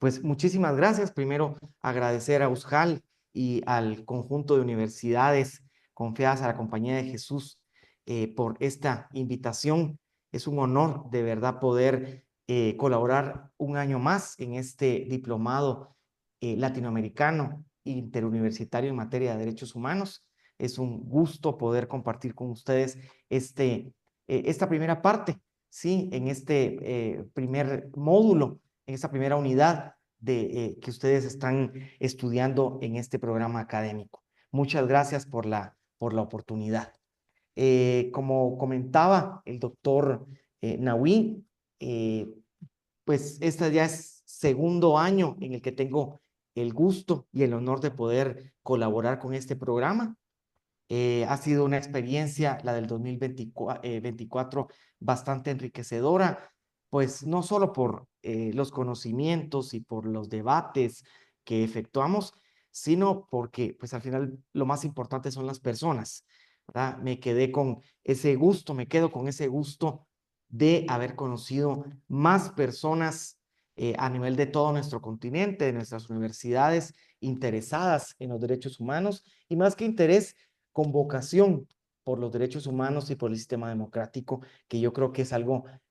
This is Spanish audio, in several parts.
Pues muchísimas gracias. Primero, agradecer a USJAL y al conjunto de universidades confiadas a la Compañía de Jesús por esta invitación. Es un honor de verdad poder colaborar un año más en este diplomado latinoamericano interuniversitario en materia de derechos humanos. Es un gusto poder compartir con ustedes esta primera parte, ¿sí? En este primer módulo, en esta primera unidad que ustedes están estudiando en este programa académico. Muchas gracias por la oportunidad. Como comentaba el doctor Nahui, pues este ya es segundo año en el que tengo el gusto y el honor de poder colaborar con este programa. Ha sido una experiencia, la del 2024, bastante enriquecedora, pues no solo por los conocimientos y por los debates que efectuamos, sino porque pues al final lo más importante son las personas, ¿verdad? Me quedo con ese gusto de haber conocido más personas a nivel de todo nuestro continente, de nuestras universidades interesadas en los derechos humanos y más que interés, con vocación por los derechos humanos y por el sistema democrático, que yo creo que es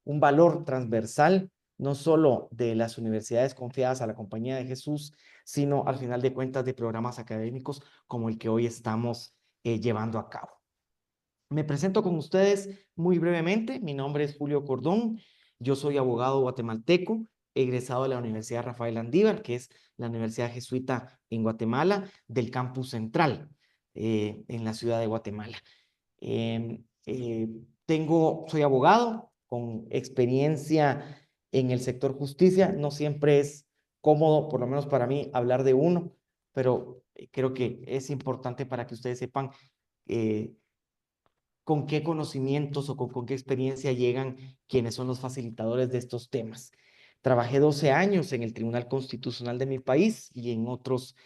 un valor transversal, no solo de las universidades confiadas a la Compañía de Jesús, sino al final de cuentas de programas académicos como el que hoy estamos llevando a cabo. Me presento con ustedes muy brevemente. Mi nombre es Julio Cordón. Yo soy abogado guatemalteco, egresado de la Universidad Rafael Andívar, que es la Universidad Jesuita en Guatemala, del campus central en la ciudad de Guatemala. Soy abogado con experiencia en el sector justicia. No siempre es cómodo, por lo menos para mí, hablar de uno, pero creo que es importante para que ustedes sepan eh, con qué conocimientos o con qué experiencia llegan quienes son los facilitadores de estos temas. Trabajé 12 años en el Tribunal Constitucional de mi país y en otros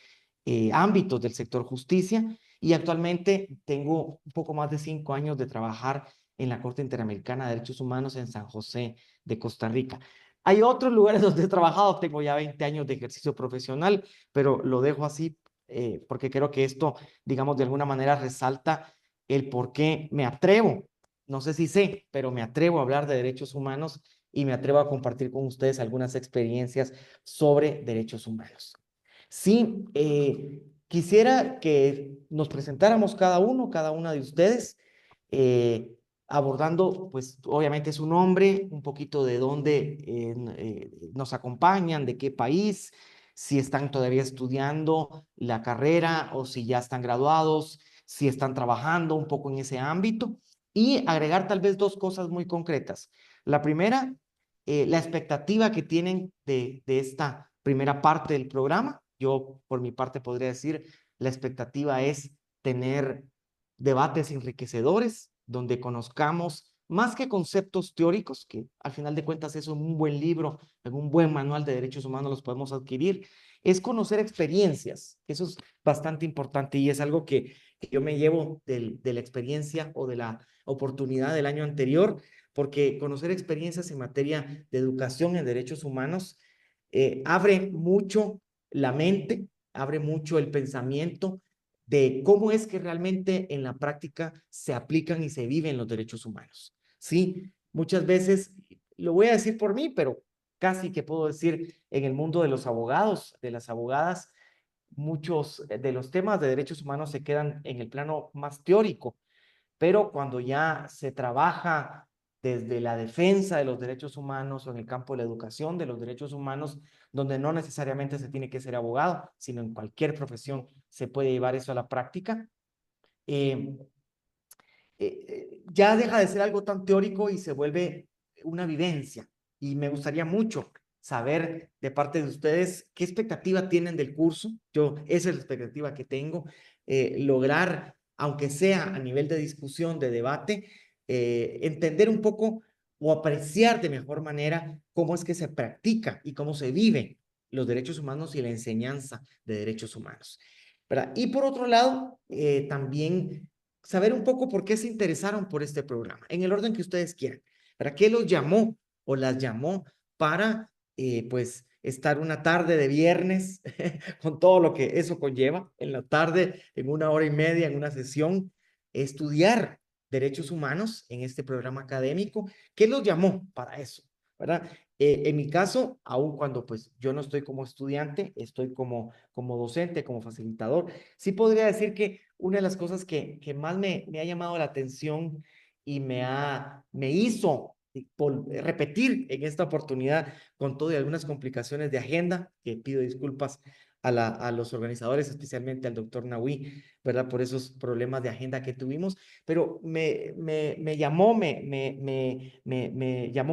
ámbitos del sector justicia y actualmente tengo un poco más de 5 años de trabajar en la Corte Interamericana de Derechos Humanos en San José de Costa Rica. Hay otros lugares donde he trabajado, tengo ya 20 años de ejercicio profesional, pero lo dejo así porque creo que esto, digamos, de alguna manera resalta el por qué me atrevo, no sé si sé, pero me atrevo a hablar de derechos humanos y me atrevo a compartir con ustedes algunas experiencias sobre derechos humanos. Sí, quisiera que nos presentáramos cada una de ustedes, abordando, pues, obviamente su nombre, un poquito de dónde nos acompañan, de qué país, si están todavía estudiando la carrera o si ya están graduados, si están trabajando un poco en ese ámbito y agregar tal vez dos cosas muy concretas. La primera, la expectativa que tienen de esta primera parte del programa. Yo, por mi parte, podría decir, la expectativa es tener debates enriquecedores donde conozcamos más que conceptos teóricos, que al final de cuentas eso en un buen libro, en un buen manual de derechos humanos los podemos adquirir, es conocer experiencias. Eso es bastante importante y es algo que yo me llevo de la experiencia o de la oportunidad del año anterior, porque conocer experiencias en materia de educación en derechos humanos abre mucho la mente, abre mucho el pensamiento de cómo es que realmente en la práctica se aplican y se viven los derechos humanos. Sí, muchas veces, lo voy a decir por mí, pero casi que puedo decir en el mundo de los abogados, de las abogadas, muchos de los temas de derechos humanos se quedan en el plano más teórico, pero cuando ya se trabaja desde la defensa de los derechos humanos o en el campo de la educación de los derechos humanos, donde no necesariamente se tiene que ser abogado, sino en cualquier profesión se puede llevar eso a la práctica, eh, ya deja de ser algo tan teórico y se vuelve una vivencia. Y me gustaría mucho saber de parte de ustedes qué expectativa tienen del curso. Esa es la expectativa que tengo, lograr, aunque sea a nivel de discusión, de debate, entender un poco o apreciar de mejor manera cómo es que se practica y cómo se vive los derechos humanos y la enseñanza de derechos humanos, ¿verdad? Y por otro lado, también saber un poco por qué se interesaron por este programa, en el orden que ustedes quieran. ¿Para qué los llamó o las llamó para, pues, estar una tarde de viernes con todo lo que eso conlleva, en la tarde, en 1 hora y media, en una sesión, estudiar derechos humanos en este programa académico. ¿Qué los llamó para eso? ¿Verdad? En mi caso, aun cuando pues yo no estoy como estudiante, estoy como docente, como facilitador, sí podría decir que una de las cosas que más me ha llamado la atención y me hizo repetir en esta oportunidad con todo y algunas complicaciones de agenda, que pido disculpas a los organizadores, especialmente al doctor Nahui, ¿verdad? Por esos problemas de agenda que tuvimos, pero me llamó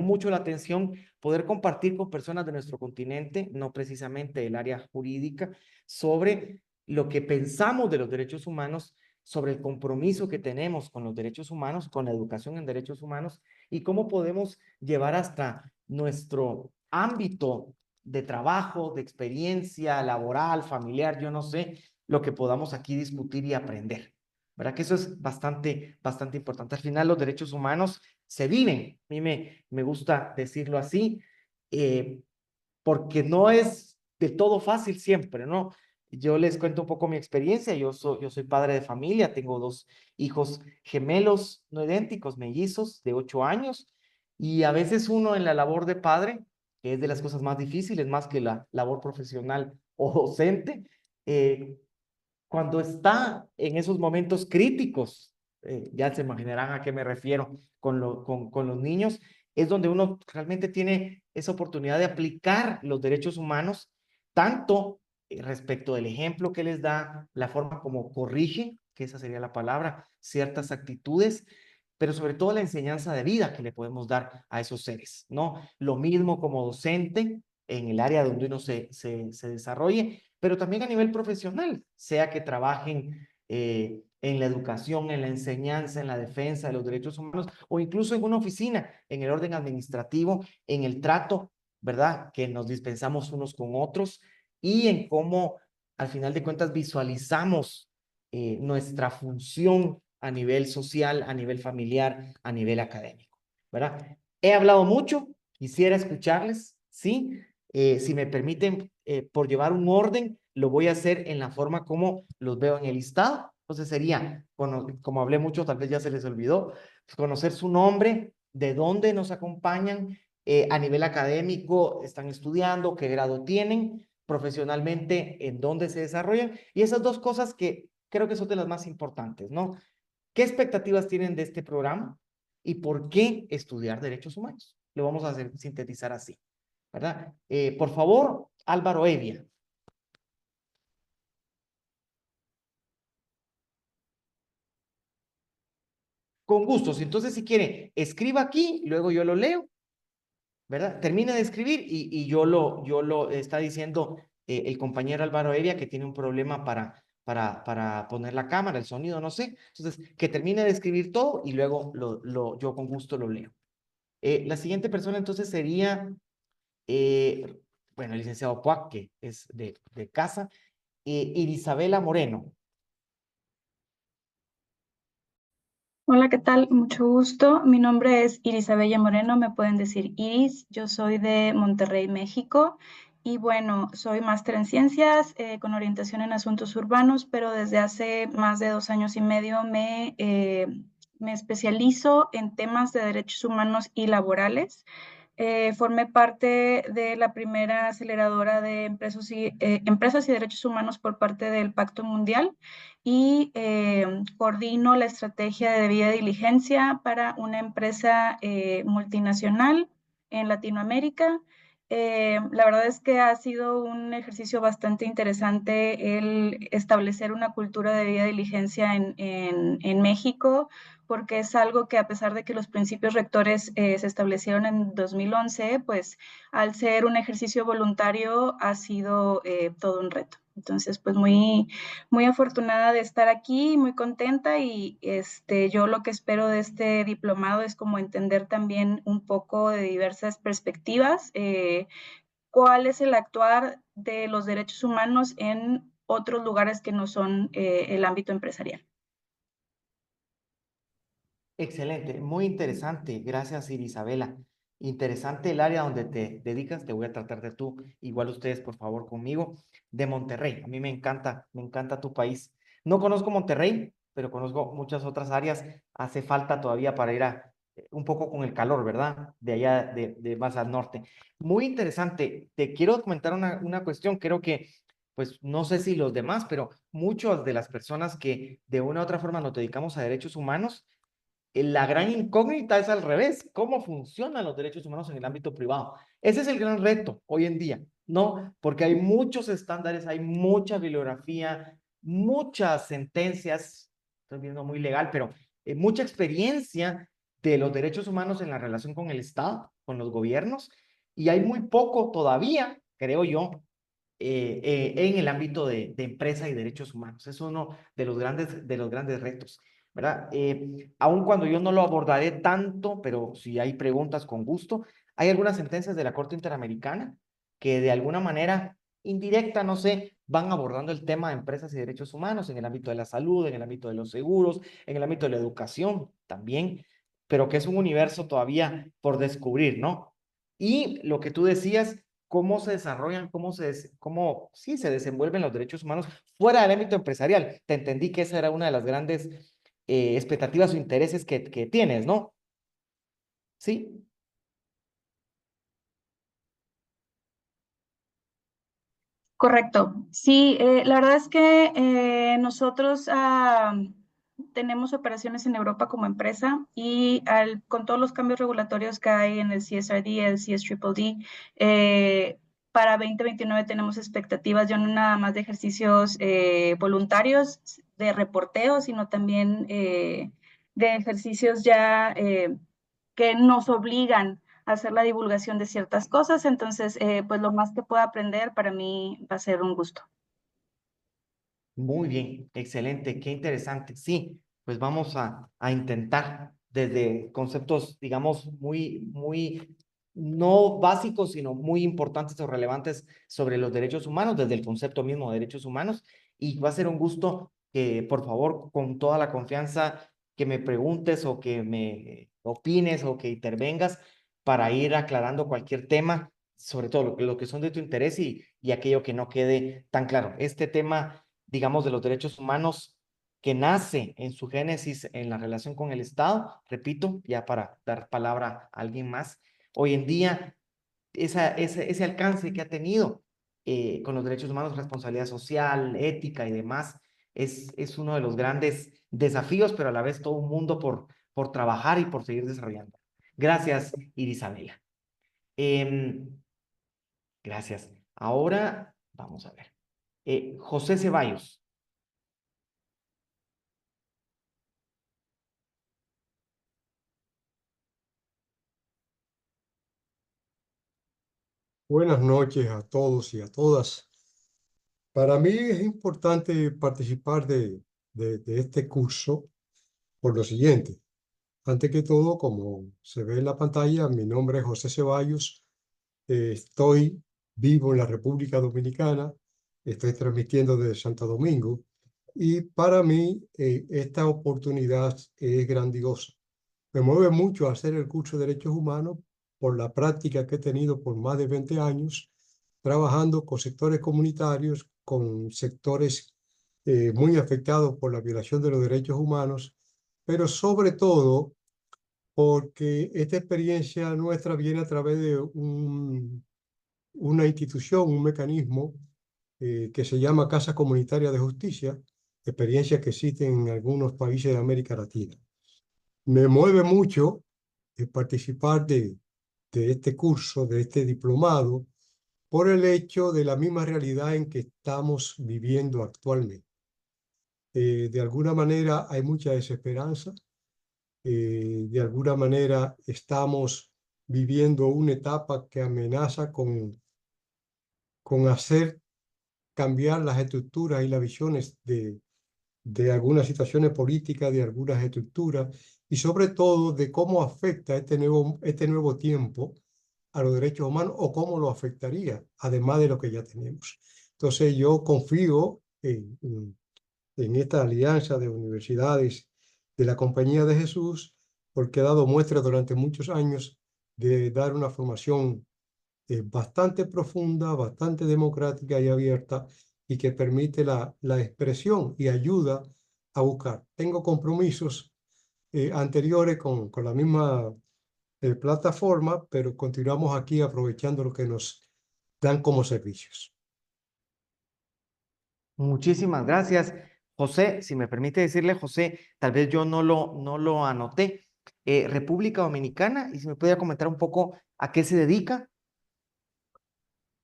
mucho la atención poder compartir con personas de nuestro continente, no precisamente del área jurídica, sobre lo que pensamos de los derechos humanos, sobre el compromiso que tenemos con los derechos humanos, con la educación en derechos humanos y cómo podemos llevar hasta nuestro ámbito de trabajo, de experiencia laboral, familiar, yo no sé, lo que podamos aquí discutir y aprender. ¿Verdad? Que eso es bastante importante. Al final los derechos humanos se viven, a mí me gusta decirlo así, eh, porque no es de todo fácil siempre, ¿no? Yo les cuento un poco mi experiencia. Yo soy padre de familia, tengo 2 hijos gemelos, no idénticos, mellizos, de 8 años, y a veces uno en la labor de padre, que es de las cosas más difíciles, más que la labor profesional o docente, eh, cuando está en esos momentos críticos, ya se imaginarán a qué me refiero con los niños, es donde uno realmente tiene esa oportunidad de aplicar los derechos humanos, tanto respecto del ejemplo que les da, la forma como corrige, que esa sería la palabra, ciertas actitudes, pero sobre todo la enseñanza de vida que le podemos dar a esos seres, ¿no? Lo mismo como docente en el área donde uno se desarrolle, pero también a nivel profesional, sea que trabajen en la educación, en la enseñanza, en la defensa de los derechos humanos, o incluso en una oficina, en el orden administrativo, en el trato, ¿verdad? Que nos dispensamos unos con otros y en cómo, al final de cuentas, visualizamos nuestra función a nivel social, a nivel familiar, a nivel académico, ¿verdad? He hablado mucho, quisiera escucharles, ¿sí? Si me permiten, por llevar un orden, lo voy a hacer en la forma como los veo en el listado. Entonces sería, como hablé mucho, tal vez ya se les olvidó, conocer su nombre, de dónde nos acompañan, a nivel académico, están estudiando, qué grado tienen, profesionalmente, en dónde se desarrollan, y esas 2 cosas que creo que son de las más importantes, ¿no? ¿Qué expectativas tienen de este programa y por qué estudiar derechos humanos? Lo vamos a hacer, sintetizar así, ¿verdad? Por favor, Álvaro Evia. Con gusto. Entonces, si quiere, escriba aquí, luego yo lo leo, ¿verdad? Termina de escribir y yo lo está diciendo el compañero Álvaro Evia que tiene un problema para poner la cámara, el sonido, no sé. Entonces, que termine de escribir todo y luego yo con gusto lo leo. La siguiente persona entonces sería, eh, bueno, el licenciado Puac, que es de casa, Irisabela Moreno. Hola, ¿qué tal? Mucho gusto. Mi nombre es Irisabella Moreno, me pueden decir Iris. Yo soy de Monterrey, México. Y bueno, soy máster en ciencias con orientación en asuntos urbanos, pero desde hace más de 2 años y medio me especializo en temas de derechos humanos y laborales. Formé parte de la primera aceleradora de empresas y derechos humanos por parte del Pacto Mundial y coordino la estrategia de debida diligencia para una empresa multinacional en Latinoamérica. La verdad es que ha sido un ejercicio bastante interesante el establecer una cultura de debida diligencia en México, porque es algo que a pesar de que los principios rectores se establecieron en 2011, pues al ser un ejercicio voluntario ha sido todo un reto. Entonces, pues muy afortunada de estar aquí, muy contenta y yo lo que espero de este diplomado es como entender también un poco de diversas perspectivas, cuál es el actuar de los derechos humanos en otros lugares que no son el ámbito empresarial. Excelente, muy interesante. Gracias, Irisabela. Interesante el área donde te dedicas, te voy a tratar de tú, igual ustedes, por favor, conmigo, de Monterrey. A mí me encanta tu país. No conozco Monterrey, pero conozco muchas otras áreas. Hace falta todavía para ir a un poco con el calor, ¿verdad? De allá, de más al norte. Muy interesante. Te quiero comentar una cuestión. Creo que, pues, no sé si los demás, pero muchas de las personas que de una u otra forma nos dedicamos a derechos humanos, la gran incógnita es al revés, ¿cómo funcionan los derechos humanos en el ámbito privado? Ese es el gran reto hoy en día, ¿no? Porque hay muchos estándares, hay mucha bibliografía, muchas sentencias, estoy viendo muy legal, pero mucha experiencia de los derechos humanos en la relación con el Estado, con los gobiernos, y hay muy poco todavía, creo yo, en el ámbito de empresa y derechos humanos. Es uno de los grandes retos, ¿verdad? Aun cuando yo no lo abordaré tanto, pero si hay preguntas con gusto, hay algunas sentencias de la Corte Interamericana que de alguna manera indirecta, no sé, van abordando el tema de empresas y derechos humanos en el ámbito de la salud, en el ámbito de los seguros, en el ámbito de la educación también, pero que es un universo todavía por descubrir, ¿no? Y lo que tú decías, cómo se desarrollan, cómo sí se desenvuelven los derechos humanos fuera del ámbito empresarial. Te entendí que esa era una de las grandes expectativas o intereses que tienes, ¿no? Sí, Correcto. Sí, la verdad es que nosotros tenemos operaciones en Europa como empresa y con todos los cambios regulatorios que hay en el CSRD, el CSDDD, para 2029 tenemos expectativas ya no nada más de ejercicios voluntarios de reporteo, sino también de ejercicios ya que nos obligan a hacer la divulgación de ciertas cosas. Entonces, pues lo más que pueda aprender para mí va a ser un gusto. muy bien, excelente, qué interesante. Sí, pues vamos a intentar desde conceptos, digamos, muy, no básicos, sino muy importantes o relevantes sobre los derechos humanos, desde el concepto mismo de derechos humanos. Y va a ser un gusto que, por favor, con toda la confianza, que me preguntes o que me opines o que intervengas para ir aclarando cualquier tema, sobre todo lo que son de tu interés y aquello que no quede tan claro. Este tema, digamos, de los derechos humanos que nace en su génesis en la relación con el Estado, repito, ya para dar palabra a alguien más, hoy en día ese alcance que ha tenido con los derechos humanos, responsabilidad social, ética y demás, es uno de los grandes desafíos, pero a la vez todo un mundo por trabajar y por seguir desarrollando. Gracias, Irisabela. Gracias. Ahora, vamos a ver. José Ceballos. Buenas noches a todos y a todas. Para mí es importante participar de este curso por lo siguiente. Antes que todo, como se ve en la pantalla, mi nombre es José Ceballos. Estoy vivo en la República Dominicana. Estoy transmitiendo desde Santo Domingo. Y para mí esta oportunidad es grandiosa. Me mueve mucho hacer el curso de Derechos Humanos por la práctica que he tenido por más de 20 años trabajando con sectores comunitarios, con sectores muy afectados por la violación de los derechos humanos, pero sobre todo porque esta experiencia nuestra viene a través de una institución, un mecanismo que se llama Casa Comunitaria de Justicia, experiencias que existen en algunos países de América Latina. Me mueve mucho participar de este curso, de este diplomado, por el hecho de la misma realidad en que estamos viviendo actualmente. De alguna manera hay mucha desesperanza, de alguna manera estamos viviendo una etapa que amenaza con hacer cambiar las estructuras y las visiones de algunas situaciones políticas, de algunas estructuras y sobre todo de cómo afecta este nuevo tiempo a los derechos humanos o cómo lo afectaría, además de lo que ya tenemos. Entonces yo confío en esta alianza de universidades de la Compañía de Jesús porque he dado muestra durante muchos años de dar una formación bastante profunda, bastante democrática y abierta, y que permite la expresión y ayuda a buscar. Tengo compromisos anteriores con la misma plataforma, pero continuamos aquí aprovechando lo que nos dan como servicios. Muchísimas gracias, José. Si me permite decirle, José, tal vez yo no lo anoté. República Dominicana, y si me pudiera comentar un poco a qué se dedica.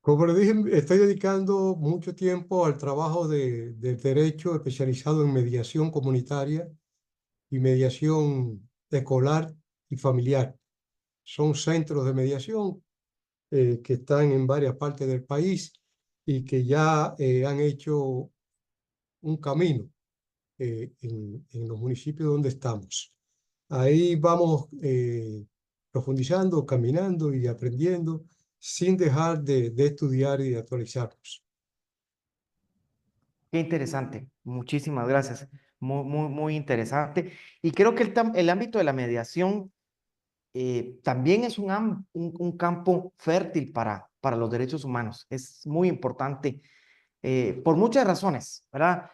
Como le dije, estoy dedicando mucho tiempo al trabajo del derecho especializado en mediación comunitaria y mediación escolar y familiar. Son centros de mediación que están en varias partes del país y que ya han hecho un camino en los municipios donde estamos. Ahí vamos profundizando, caminando y aprendiendo sin dejar de estudiar y de actualizarnos. Qué interesante. Muchísimas gracias. Muy interesante. Y creo que el ámbito de la mediación también es un campo fértil para los derechos humanos. Es muy importante por muchas razones, ¿verdad?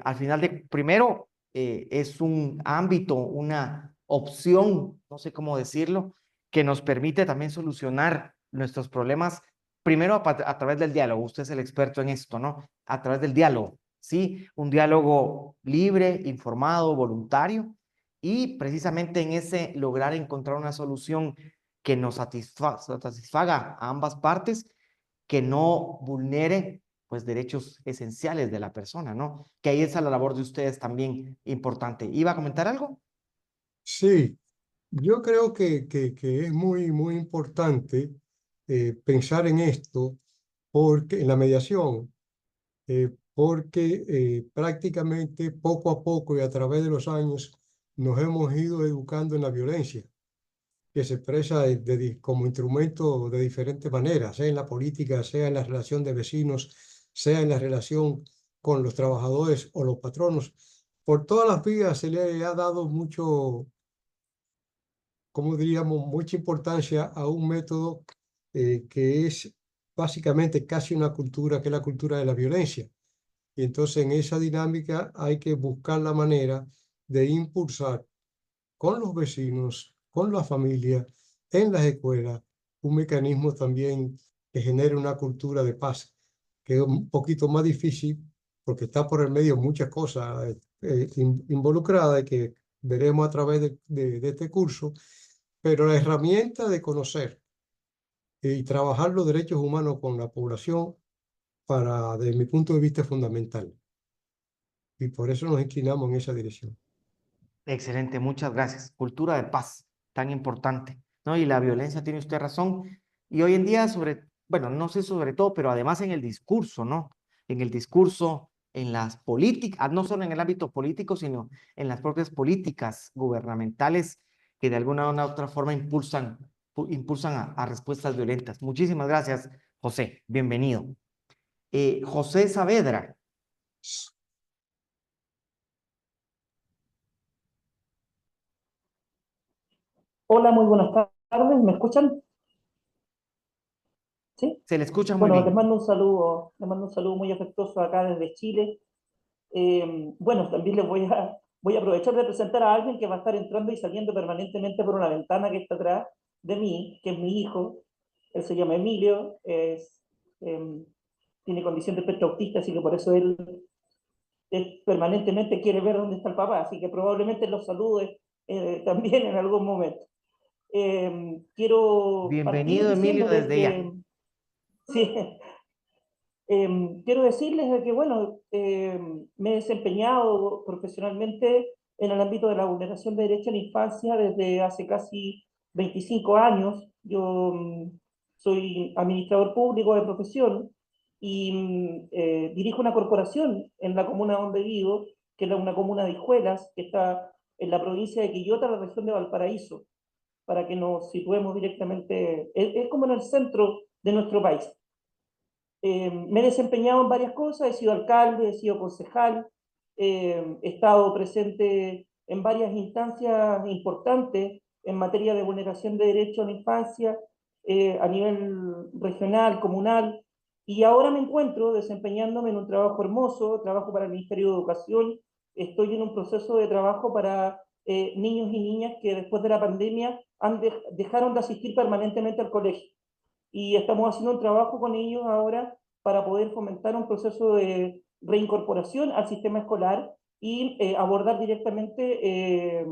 Al final primero, es un ámbito, una opción, no sé cómo decirlo, que nos permite también solucionar nuestros problemas, primero a través del diálogo. Usted es el experto en esto, ¿no? A través del diálogo, ¿sí? Un diálogo libre, informado, voluntario, y precisamente en ese lograr encontrar una solución que nos satisfaga a ambas partes, que no vulnere pues derechos esenciales de la persona, ¿no? Que ahí está la labor de ustedes también importante. ¿Iba a comentar algo? Sí, yo creo que es muy importante pensar en esto porque, en la mediación, porque prácticamente poco a poco y a través de los años nos hemos ido educando en la violencia, que se expresa como instrumento de diferentes maneras, sea en la política, sea en la relación de vecinos, sea en la relación con los trabajadores o los patronos. Por todas las vías se le ha dado mucho, como diríamos, mucha importancia a un método que es básicamente casi una cultura, que es la cultura de la violencia. Y entonces en esa dinámica hay que buscar la manera de impulsar con los vecinos, con la familia, en las escuelas, un mecanismo también que genere una cultura de paz, que es un poquito más difícil porque está por el medio muchas cosas involucradas y que veremos a través de este curso, pero la herramienta de conocer y trabajar los derechos humanos con la población, desde mi punto de vista, es fundamental. Y por eso nos inclinamos en esa dirección. Excelente, muchas gracias. Cultura de paz, tan importante, ¿no? Y la violencia, tiene usted razón. Y hoy en día, bueno, no sé sobre todo, pero además en el discurso, ¿no? En el discurso, en las políticas, no solo en el ámbito político, sino en las propias políticas gubernamentales que de alguna u otra forma impulsan a respuestas violentas. Muchísimas gracias, José. Bienvenido. José Saavedra. Hola, muy buenas tardes. ¿Me escuchan? ¿Sí? Se le escucha muy Bueno, bien. les mando un saludo muy afectuoso acá desde Chile. Bueno, también voy a aprovechar de presentar a alguien que va a estar entrando y saliendo permanentemente por una ventana que está atrás de mí, que es mi hijo. Él se llama Emilio, tiene condición de espectro autista, así que por eso él permanentemente quiere ver dónde está el papá, así que probablemente los salude también en algún momento. Quiero partir Bienvenido, Emilio, diciéndoles desde ya. que, sí, quiero decirles que, bueno, me he desempeñado profesionalmente en el ámbito de la vulneración de derechos en la infancia desde hace casi 25 años. Yo soy administrador público de profesión y dirijo una corporación en la comuna donde vivo, que es una comuna de Hijuelas, que está en la provincia de Quillota, la región de Valparaíso, para que nos situemos directamente, es como en el centro de nuestro país. Me he desempeñado en varias cosas, he sido alcalde, he sido concejal, he estado presente en varias instancias importantes en materia de vulneración de derechos a la infancia a nivel regional, comunal, y ahora me encuentro desempeñándome en un trabajo hermoso, trabajo para el Ministerio de Educación, estoy en un proceso de trabajo para niños y niñas que después de la pandemia dejaron de asistir permanentemente al colegio. Y estamos haciendo un trabajo con ellos ahora para poder fomentar un proceso de reincorporación al sistema escolar y abordar directamente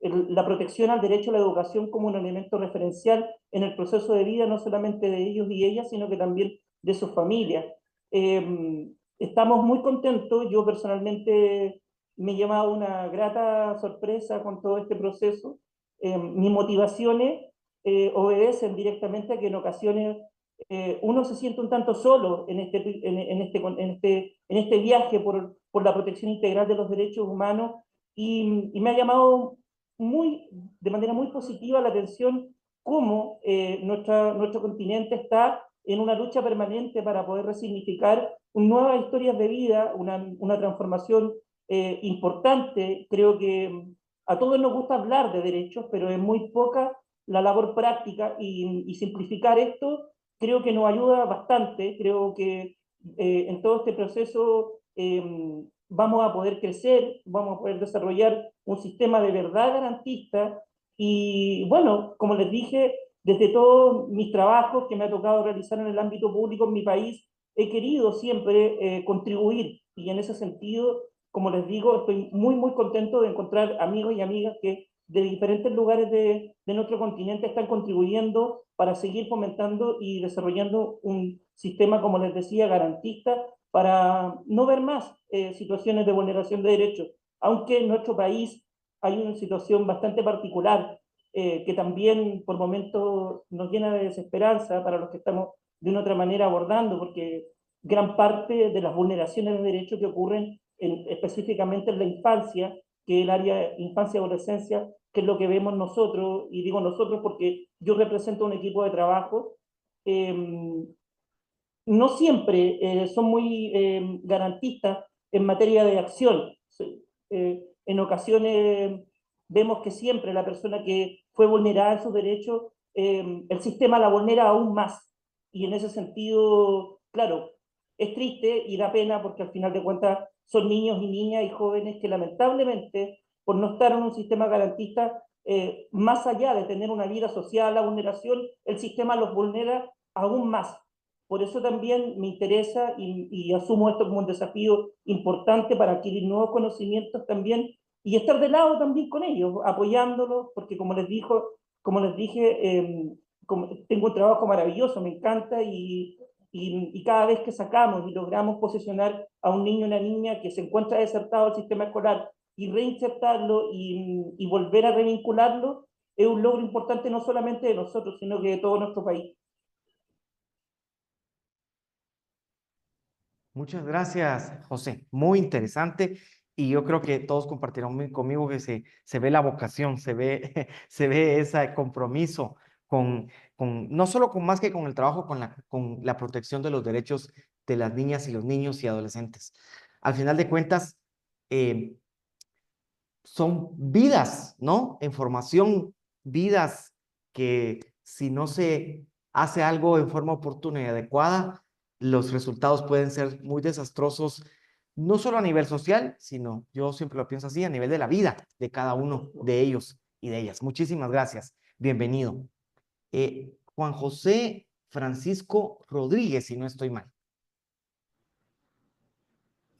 la protección al derecho a la educación como un elemento referencial en el proceso de vida, no solamente de ellos y ellas, sino que también de sus familias. Estamos muy contentos, yo personalmente me he llevado una grata sorpresa con todo este proceso. Mis motivaciones obedecen directamente a que en ocasiones uno se siente un tanto solo en este viaje por la protección integral de los derechos humanos y me ha llamado de manera muy positiva la atención cómo nuestro continente está en una lucha permanente para poder resignificar nuevas historias de vida, una transformación importante. Creo que a todos nos gusta hablar de derechos, pero es muy poca la labor práctica y simplificar esto creo que nos ayuda bastante. Creo que en todo este proceso vamos a poder crecer, vamos a poder desarrollar un sistema de verdad garantista y bueno, como les dije, desde todos mis trabajos que me ha tocado realizar en el ámbito público en mi país, he querido siempre contribuir y en ese sentido, como les digo, estoy muy contento de encontrar amigos y amigas que de diferentes lugares de nuestro continente están contribuyendo para seguir fomentando y desarrollando un sistema, como les decía, garantista para no ver más situaciones de vulneración de derechos, aunque en nuestro país hay una situación bastante particular que también por momentos nos llena de desesperanza para los que estamos de una otra manera abordando, porque gran parte de las vulneraciones de derechos que ocurren específicamente en la infancia, que es el área infancia-adolescencia, que es lo que vemos nosotros, y digo nosotros porque yo represento un equipo de trabajo, eh, no siempre son muy garantistas en materia de acción. En ocasiones vemos que siempre la persona que fue vulnerada en sus derechos, el sistema la vulnera aún más. Y en ese sentido, claro, es triste y da pena porque al final de cuentas son niños y niñas y jóvenes que lamentablemente, por no estar en un sistema garantista, más allá de tener una vida social, la vulneración, el sistema los vulnera aún más. Por eso también me interesa y asumo esto como un desafío importante para adquirir nuevos conocimientos también y estar de lado también con ellos, apoyándolos, porque como les dije, tengo un trabajo maravilloso, me encanta y cada vez que sacamos y logramos posicionar a un niño o una niña que se encuentra desertado al sistema escolar y reinsertarlo y volver a revincularlo, es un logro importante no solamente de nosotros, sino que de todo nuestro país. Muchas gracias, José. Muy interesante. Y yo creo que todos compartirán conmigo que se ve la vocación, se ve ese compromiso no solo con más que con el trabajo, con la protección de los derechos de las niñas y los niños y adolescentes. Al final de cuentas, eh, son vidas, ¿no? En formación, vidas que si no se hace algo en forma oportuna y adecuada, los resultados pueden ser muy desastrosos, no solo a nivel social, sino, yo siempre lo pienso así, a nivel de la vida de cada uno de ellos y de ellas. Muchísimas gracias. Bienvenido. Juan José Francisco Rodríguez, si no estoy mal.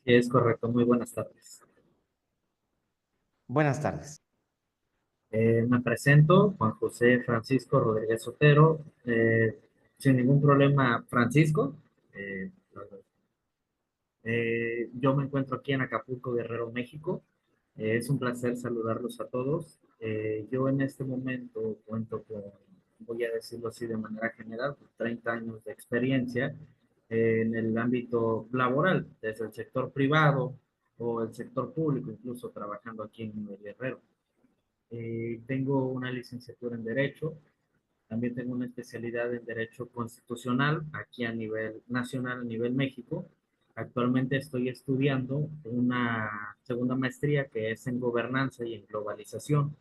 Sí, es correcto. Muy buenas tardes. Buenas tardes. Me presento, Juan José Francisco Rodríguez Otero. Sin ningún problema, Francisco. Eh, yo me encuentro aquí en Acapulco, Guerrero, México. Es un placer saludarlos a todos. Yo en este momento cuento con, voy a decirlo así de manera general, 30 años de experiencia en el ámbito laboral, desde el sector privado o el sector público, incluso trabajando aquí en el Guerrero. Tengo una licenciatura en Derecho, también tengo una especialidad en Derecho Constitucional aquí a nivel nacional, a nivel México. Actualmente estoy estudiando una segunda maestría que es en Gobernanza y en Globalización.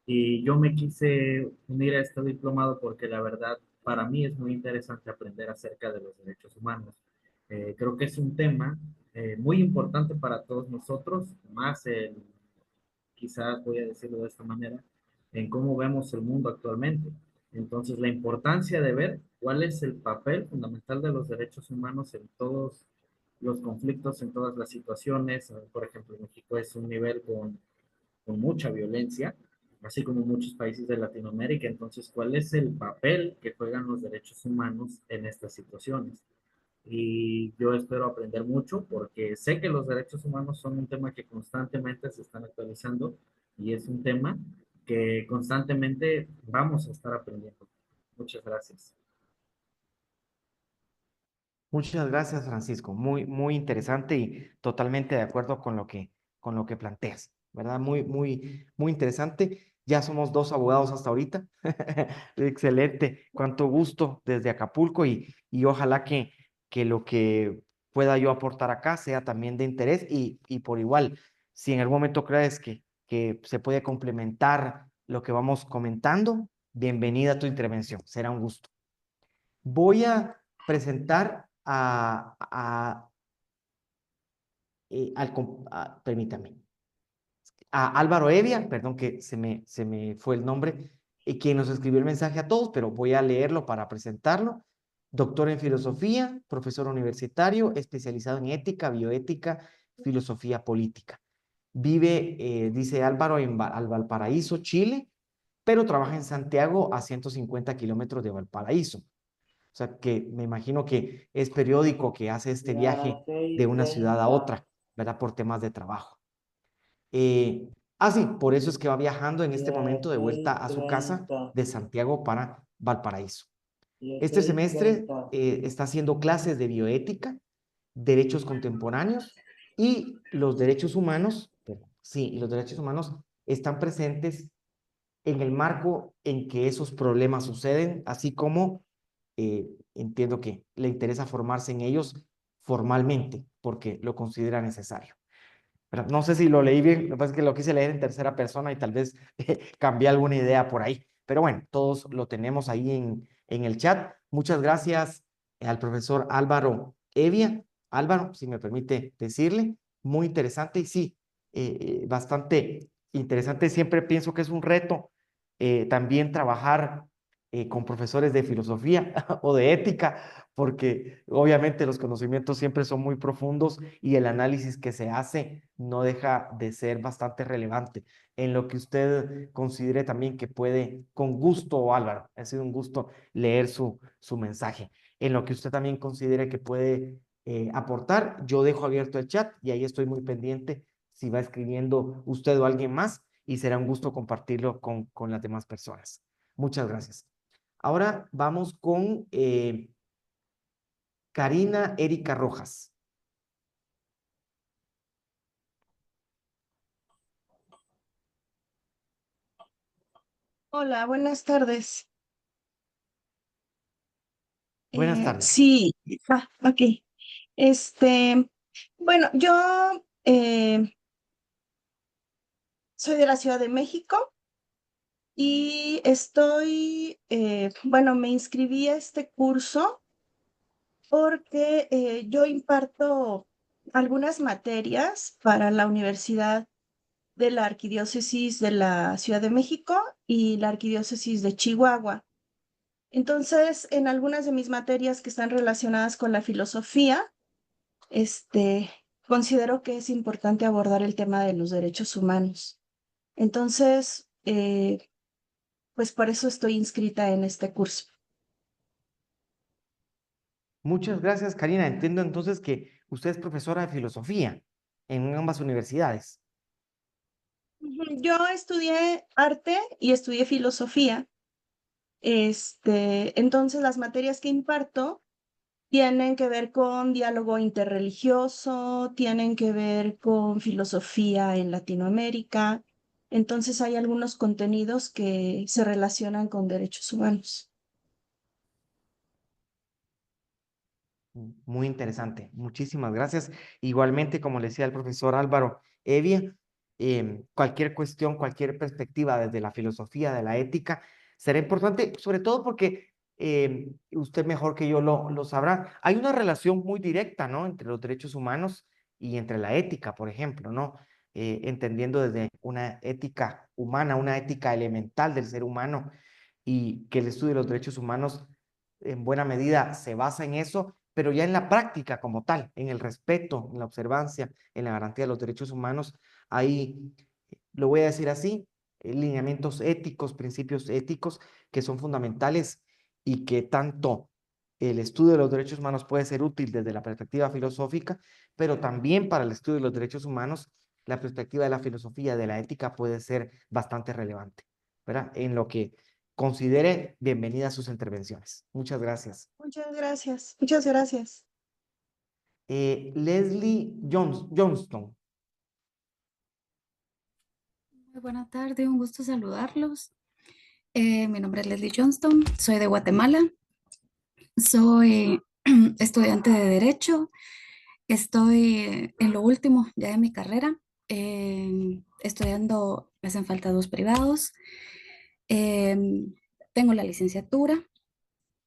Y yo me quise unir a este diplomado porque la verdad para mí es muy interesante aprender acerca de los derechos humanos. Creo que es un tema muy importante para todos nosotros, más quizás voy a decirlo de esta manera, en cómo vemos el mundo actualmente. Entonces, la importancia de ver cuál es el papel fundamental de los derechos humanos en todos los conflictos, en todas las situaciones. Por ejemplo, México es un nivel con mucha violencia, así como muchos países de Latinoamérica. Entonces, ¿cuál es el papel que juegan los derechos humanos en estas situaciones? Y yo espero aprender mucho porque sé que los derechos humanos son un tema que constantemente se están actualizando y es un tema que constantemente vamos a estar aprendiendo. Muchas gracias. Muchas gracias, Francisco. Muy interesante y totalmente de acuerdo con lo que planteas, ¿verdad? Muy interesante. Ya somos dos abogados hasta ahorita. Excelente. Cuánto gusto desde Acapulco y ojalá que lo que pueda yo aportar acá sea también de interés y por igual, si en algún momento crees que se puede complementar lo que vamos comentando, bienvenida a tu intervención. Será un gusto. Voy a presentar permítame, a Álvaro Evia, perdón que se me fue el nombre, quien nos escribió el mensaje a todos, pero voy a leerlo para presentarlo. Doctor en filosofía, profesor universitario, especializado en ética, bioética, filosofía política. Vive, dice Álvaro, al Valparaíso, Chile, pero trabaja en Santiago a 150 kilómetros de Valparaíso. O sea, que me imagino que es periódico que hace este Ya, viaje de una ciudad a 6:30, otra, ¿verdad? Por temas de trabajo. Sí, por eso es que va viajando en este ya, momento de vuelta a su casa 6:30, de Santiago para Valparaíso. ya, Este semestre 6:30. está haciendo clases de bioética, derechos contemporáneos y los derechos humanos, sí, y los derechos humanos están presentes en el marco en que esos problemas suceden, así como entiendo que le interesa formarse en ellos formalmente, porque lo considera necesario. Pero no sé si lo leí bien, lo que pasa es que lo quise leer en tercera persona y tal vez cambié alguna idea por ahí. Pero bueno, todos lo tenemos ahí en el chat. Muchas gracias al profesor Álvaro Evia. Álvaro, si me permite decirle, muy interesante y sí, bastante interesante. Siempre pienso que es un reto también trabajar con profesores de filosofía o de ética, porque obviamente los conocimientos siempre son muy profundos y el análisis que se hace no deja de ser bastante relevante. En lo que usted considere también que puede, con gusto, Álvaro, ha sido un gusto leer su mensaje. En lo que usted también considere que puede aportar, yo dejo abierto el chat y ahí estoy muy pendiente si va escribiendo usted o alguien más y será un gusto compartirlo con las demás personas. Muchas gracias. Ahora vamos con Karina Erika Rojas. Hola, buenas tardes. Buenas tardes. Sí, ok. Este, bueno, yo soy de la Ciudad de México y bueno, me inscribí a este curso porque yo imparto algunas materias para la Universidad de la Arquidiócesis de la Ciudad de México y la Arquidiócesis de Chihuahua. Entonces, en algunas de mis materias que están relacionadas con la filosofía, este, considero que es importante abordar el tema de los derechos humanos. Entonces, pues por eso estoy inscrita en este curso. Muchas gracias, Karina. Entiendo entonces que usted es profesora de filosofía en ambas universidades. Yo estudié arte y estudié filosofía. Entonces, las materias que imparto tienen que ver con diálogo interreligioso, tienen que ver con filosofía en Latinoamérica. Entonces hay algunos contenidos que se relacionan con derechos humanos. Muy interesante. Muchísimas gracias. Igualmente, como le decía el profesor Álvaro Evia, cualquier cuestión, cualquier perspectiva desde la filosofía, de la ética, será importante, sobre todo porque usted mejor que yo lo sabrá. Hay una relación muy directa, ¿no? Entre los derechos humanos y entre la ética, por ejemplo, ¿no? Entendiendo desde una ética humana, una ética elemental del ser humano, y que el estudio de los derechos humanos en buena medida se basa en eso, pero ya en la práctica como tal, en el respeto, en la observancia, en la garantía de los derechos humanos, hay, lo voy a decir así, lineamientos éticos, principios éticos que son fundamentales y que tanto el estudio de los derechos humanos puede ser útil desde la perspectiva filosófica, pero también para el estudio de los derechos humanos, la perspectiva de la filosofía, de la ética puede ser bastante relevante, ¿verdad? En lo que considere, bienvenidas sus intervenciones. Muchas gracias. Muchas gracias. Muchas gracias. Leslie Johnston. Muy buena tarde, un gusto saludarlos. Mi nombre es Leslie Johnston, soy de Guatemala, soy estudiante de Derecho, estoy en lo último ya de mi carrera, estudiando, me hacen falta 2 privados, tengo la licenciatura,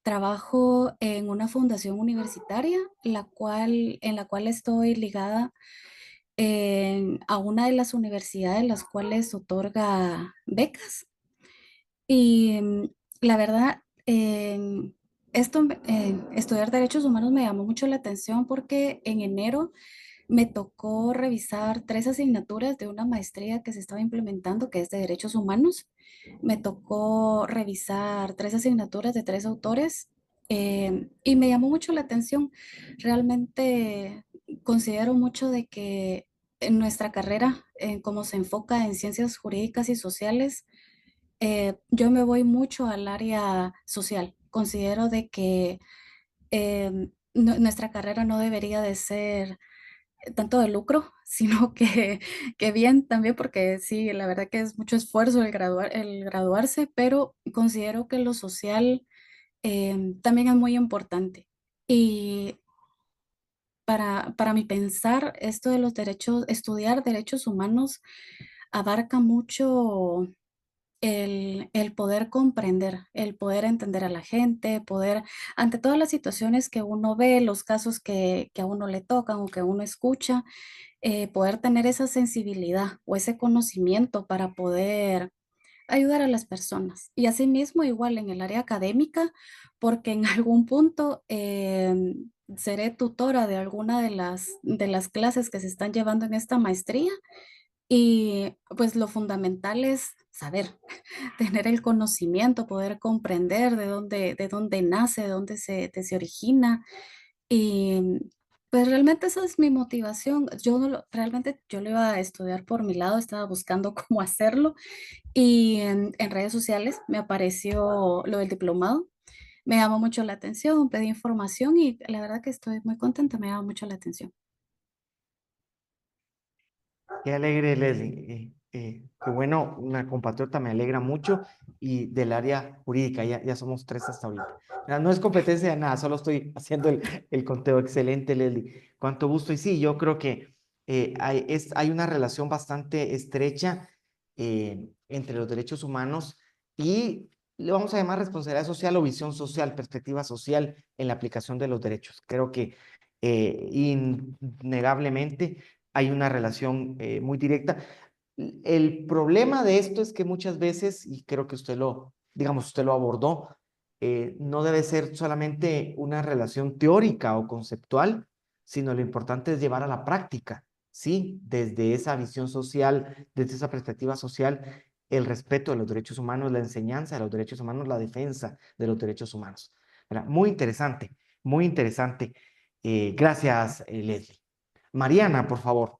trabajo en una fundación universitaria, en la cual estoy ligada a una de las universidades las cuales otorga becas. Y la verdad, estudiar derechos humanos me llamó mucho la atención porque en enero me tocó revisar 3 asignaturas de una maestría que se estaba implementando, que es de derechos humanos. Me tocó revisar 3 asignaturas de 3 autores y me llamó mucho la atención. Realmente considero mucho de que en nuestra carrera, como se enfoca en ciencias jurídicas y sociales, yo me voy mucho al área social. Considero de que nuestra carrera no debería de ser tanto de lucro, sino que bien también, porque sí, la verdad que es mucho esfuerzo el graduarse, pero considero que lo social también es muy importante. Y para mi pensar, esto de los derechos, estudiar derechos humanos abarca mucho el poder comprender, el poder entender a la gente, poder, ante todas las situaciones que uno ve, los casos que a uno le tocan o que uno escucha, poder tener esa sensibilidad o ese conocimiento para poder ayudar a las personas. Y asimismo, igual en el área académica, porque en algún punto seré tutora de alguna de las clases que se están llevando en esta maestría. Y pues lo fundamental es saber, tener el conocimiento, poder comprender de dónde nace, de se origina. Y pues realmente esa es mi motivación. Yo no realmente yo lo iba a estudiar por mi lado, estaba buscando cómo hacerlo y en redes sociales me apareció lo del diplomado. Me llamó mucho la atención, pedí información y la verdad que estoy muy contenta, me llamó mucho la atención. Qué alegre, Leslie. Qué bueno, una compatriota me alegra mucho y del área jurídica, ya somos 3 hasta ahorita. No es competencia de nada, solo estoy haciendo el conteo. Excelente, Leslie. Cuánto gusto. Y sí, yo creo que hay una relación bastante estrecha entre los derechos humanos y le vamos a llamar responsabilidad social o visión social, perspectiva social en la aplicación de los derechos. Creo que innegablemente hay una relación muy directa. El problema de esto es que muchas veces, y creo que usted lo abordó, no debe ser solamente una relación teórica o conceptual, sino lo importante es llevar a la práctica, ¿sí? Desde esa visión social, desde esa perspectiva social, el respeto de los derechos humanos, la enseñanza de los derechos humanos, la defensa de los derechos humanos. ¿Verdad? Muy interesante, muy interesante. Gracias, Leslie. Mariana, por favor.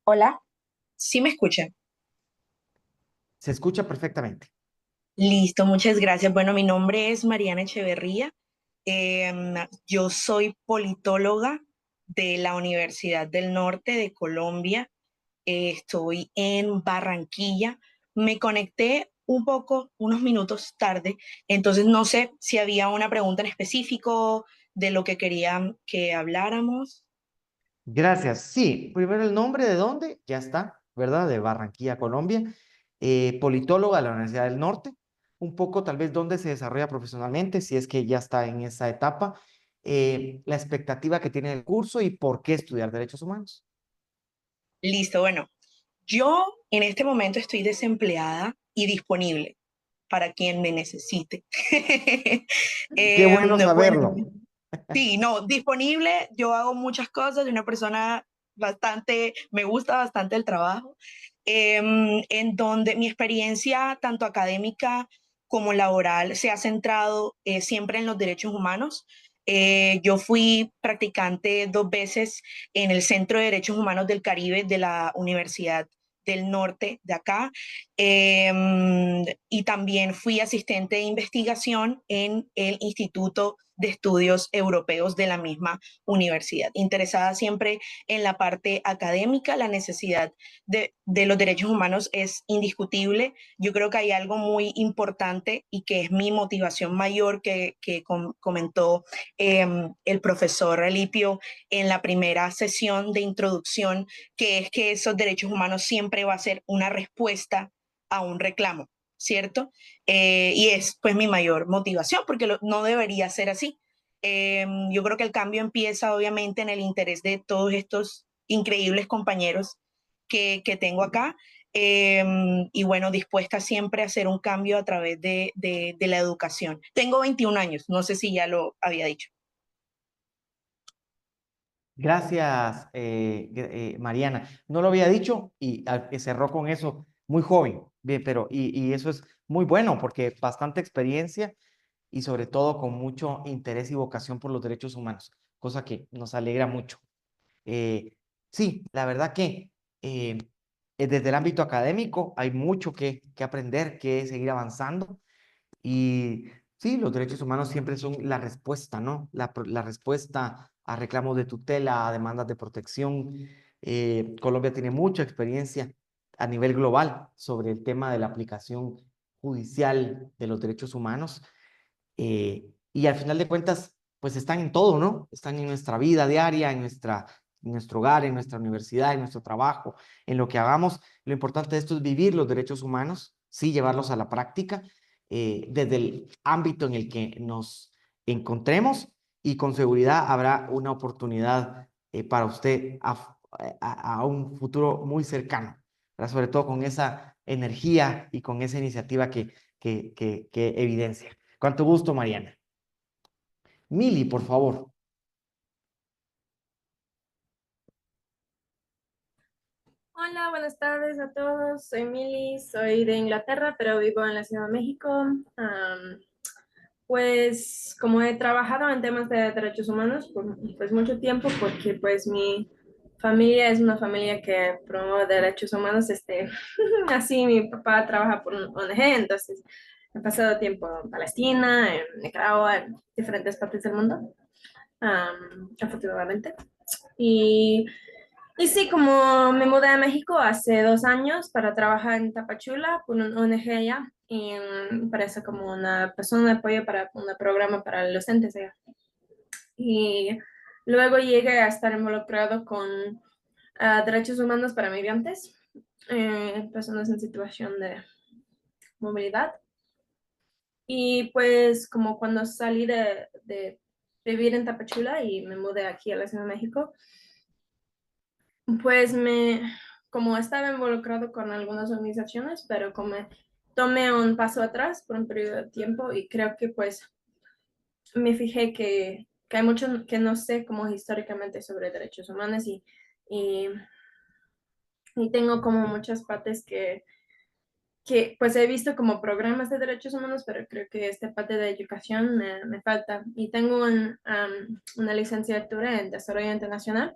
Hola, ¿sí me escuchan? Se escucha perfectamente. Listo, muchas gracias. Bueno, mi nombre es Mariana Echeverría. Yo soy politóloga de la Universidad del Norte de Colombia. Estoy en Barranquilla. Me conecté un poco, unos minutos tarde, entonces no sé si había una pregunta en específico de lo que querían que habláramos. Gracias. Sí, primero el nombre de dónde, ya está, ¿verdad? De Barranquilla, Colombia. Politóloga de la Universidad del Norte. Un poco tal vez dónde se desarrolla profesionalmente, si es que ya está en esa etapa. La expectativa que tiene el curso y por qué estudiar derechos humanos. Listo, bueno, yo en este momento estoy desempleada y disponible para quien me necesite. Qué bueno Bueno, saberlo. sí, no, disponible, yo hago muchas cosas, soy una persona bastante, me gusta bastante el trabajo, en donde mi experiencia tanto académica como laboral se ha centrado siempre en los derechos humanos. Yo fui practicante 2 veces en el Centro de Derechos Humanos del Caribe de la Universidad del Norte de acá, y también fui asistente de investigación en el Instituto de Estudios Europeos de la misma universidad. Interesada siempre en la parte académica, la necesidad de los derechos humanos es indiscutible. Yo creo que hay algo muy importante y que es mi motivación mayor que comentó el profesor Alipio en la primera sesión de introducción, que es que esos derechos humanos siempre va a ser una respuesta a un reclamo, ¿cierto? Y es pues mi mayor motivación, porque no debería ser así. Yo creo que el cambio empieza obviamente en el interés de todos estos increíbles compañeros que tengo acá, y bueno, dispuesta siempre a hacer un cambio a través de la educación. Tengo 21 años, no sé si ya lo había dicho. Gracias, Mariana. No lo había dicho y cerró con eso, muy joven, bien, pero y eso es muy bueno porque bastante experiencia y sobre todo con mucho interés y vocación por los derechos humanos, cosa que nos alegra mucho. Eh, sí, la verdad que eh, desde el ámbito académico hay mucho que aprender, que seguir avanzando y sí, los derechos humanos siempre son la respuesta, ¿no? La respuesta a reclamos de tutela, a demandas de protección. Colombia tiene mucha experiencia a nivel global sobre el tema de la aplicación judicial de los derechos humanos. Y al final de cuentas, pues están en todo, ¿no? Están en nuestra vida diaria, en nuestro hogar, en nuestra universidad, en nuestro trabajo, en lo que hagamos. Lo importante de esto es vivir los derechos humanos, sí, llevarlos a la práctica, desde el ámbito en el que nos encontremos y con seguridad habrá una oportunidad para usted a un futuro muy cercano, ¿verdad? Sobre todo con esa energía y con esa iniciativa que evidencia. Cuánto gusto, Mariana. Mili, por favor. Hola, buenas tardes a todos. Soy Mili, soy de Inglaterra, pero vivo en la Ciudad de México. Pues como he trabajado en temas de derechos humanos por pues mucho tiempo, porque pues mi familia es una familia que promueve derechos humanos, así mi papá trabaja por un ONG, entonces he pasado tiempo en Palestina, en Nicaragua, en diferentes partes del mundo, afortunadamente. Y sí, como me mudé a México hace 2 años para trabajar en Tapachula por un ONG allá, y para eso como una persona de apoyo para un programa para docentes allá. Y luego llegué a estar involucrado con derechos humanos para migrantes, personas en situación de movilidad. Y pues como cuando salí de vivir en Tapachula y me mudé aquí a la Ciudad de México, pues como estaba involucrado con algunas organizaciones, pero como tomé un paso atrás por un periodo de tiempo y creo que pues me fijé que hay mucho que no sé como históricamente sobre derechos humanos y, y tengo como muchas partes que pues he visto como programas de derechos humanos, pero creo que esta parte de educación me falta. Y tengo una licenciatura en desarrollo internacional,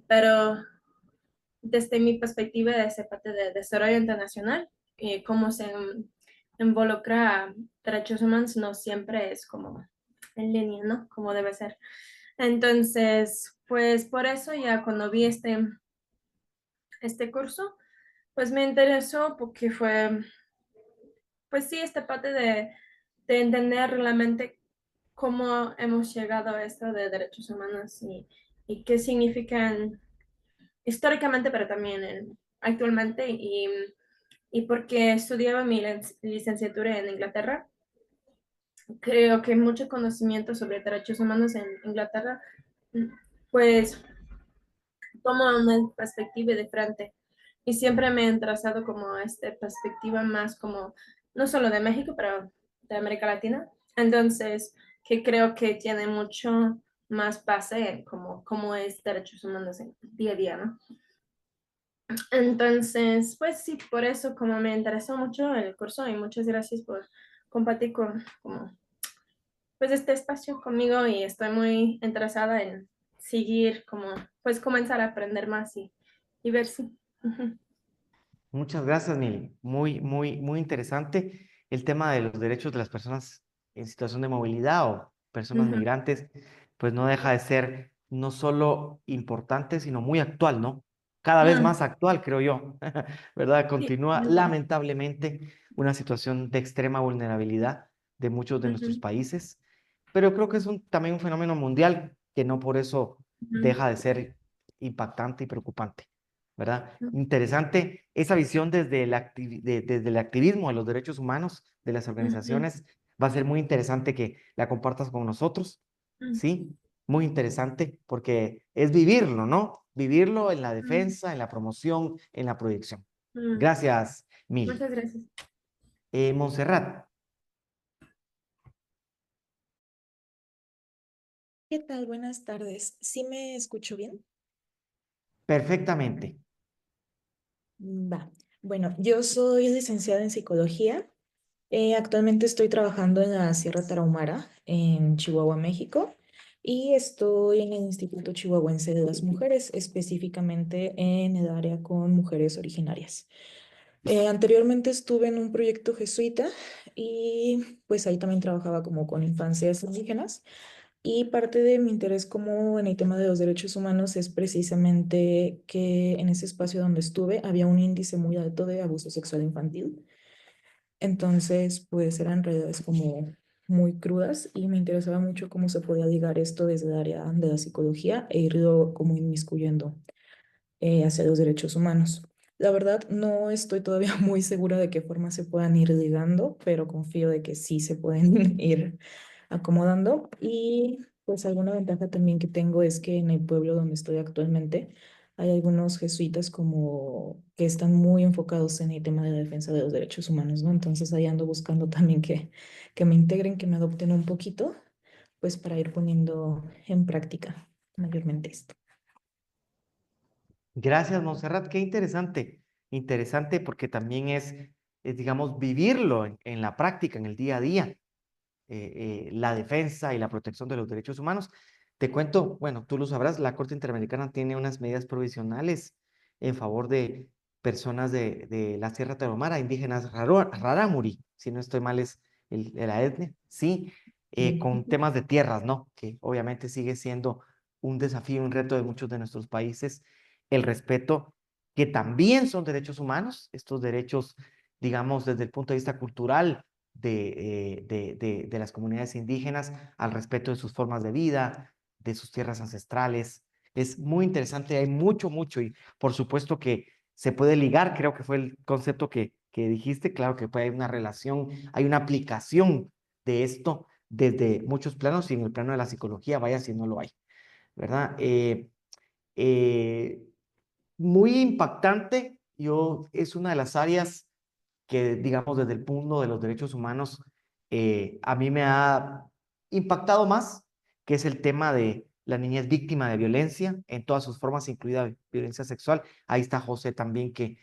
pero desde mi perspectiva de esa parte de desarrollo internacional, cómo se involucra a derechos humanos no siempre es como en línea, ¿no? Como debe ser. Entonces, pues por eso ya cuando vi este curso, pues me interesó porque fue, pues sí, esta parte de entender realmente cómo hemos llegado a esto de derechos humanos y qué significan históricamente, pero también actualmente. Y porque estudiaba mi licenciatura en Inglaterra, creo que mucho conocimiento sobre derechos humanos en Inglaterra, pues toma una perspectiva diferente. Y siempre me he interesado como esta perspectiva más como, no solo de México, pero de América Latina. Entonces, que creo que tiene mucho más base en cómo es derechos humanos en día a día, ¿no? Entonces, pues sí, por eso como me interesó mucho el curso y muchas gracias por compartir como, pues este espacio conmigo y estoy muy interesada en seguir como, pues comenzar a aprender más y ver si. Ujú, Muchas gracias, Mili. Muy interesante el tema de los derechos de las personas en situación de movilidad o personas ujú. migrantes, pues no deja de ser no solo importante, sino muy actual, ¿no? Cada vez Mm, más actual, creo yo, ¿verdad? sí, Continúa totalmente. lamentablemente una situación de extrema vulnerabilidad de muchos de nuestros Ujú, países, pero creo que es también un fenómeno mundial que no por eso ujú, deja de ser impactante y preocupante. ¿Verdad? ujú, Interesante esa visión desde desde el activismo de los derechos humanos de las ujú, organizaciones. Va a ser muy interesante que la compartas con nosotros, ujú, ¿sí? Muy interesante porque es vivirlo, ¿no? Vivirlo en la ujú, defensa, en la promoción, en la proyección. ujú. Gracias, Mili. Muchas gracias. Montserrat, ¿Qué tal? Buenas tardes. ¿Sí me escucho bien? perfectamente. Va. Bueno, yo soy licenciada en psicología. Actualmente estoy trabajando en la Sierra Tarahumara, en Chihuahua, México, y estoy en el Instituto Chihuahuense de las Mujeres, específicamente en el área con mujeres originarias. Anteriormente estuve en un proyecto jesuita y pues ahí también trabajaba como con infancias indígenas. Y parte de mi interés como en el tema de los derechos humanos es precisamente que en ese espacio donde estuve había un índice muy alto de abuso sexual infantil. Entonces, pues eran realidades como muy crudas y me interesaba mucho cómo se podía ligar esto desde el área de la psicología e irlo como inmiscuyendo hacia los derechos humanos. La verdad, no estoy todavía muy segura de qué forma se puedan ir ligando, pero confío de que sí se pueden ir acomodando. Y pues alguna ventaja también que tengo es que en el pueblo donde estoy actualmente hay algunos jesuitas como que están muy enfocados en el tema de la defensa de los derechos humanos, ¿no? Entonces ahí ando buscando también que me integren, que me adopten un poquito, pues para ir poniendo en práctica mayormente esto. Gracias, Montserrat. Qué interesante. Interesante porque también digamos, vivirlo en la práctica, en el día a día. La defensa y la protección de los derechos humanos. Te cuento, bueno, tú lo sabrás, la Corte Interamericana tiene unas medidas provisionales en favor de personas de la Sierra Tarahumara, indígenas Rarámuri, si no estoy mal es la etnia, sí, con temas de tierras, ¿no? Que obviamente sigue siendo un desafío, un reto de muchos de nuestros países, el respeto, que también son derechos humanos, estos derechos, digamos, desde el punto de vista cultural, de las comunidades indígenas al respeto de sus formas de vida, de sus tierras ancestrales. Es muy interesante, hay mucho, y por supuesto que se puede ligar, creo que fue el concepto que dijiste, claro que puede haber una relación, hay una aplicación de esto desde muchos planos y en el plano de la psicología, vaya si no lo hay, ¿verdad? Eh, Muy impactante, es una de las áreas que, digamos, desde el punto de los derechos humanos, a mí me ha impactado más, que es el tema de la niñez víctima de violencia en todas sus formas, incluida violencia sexual. Ahí está José también, que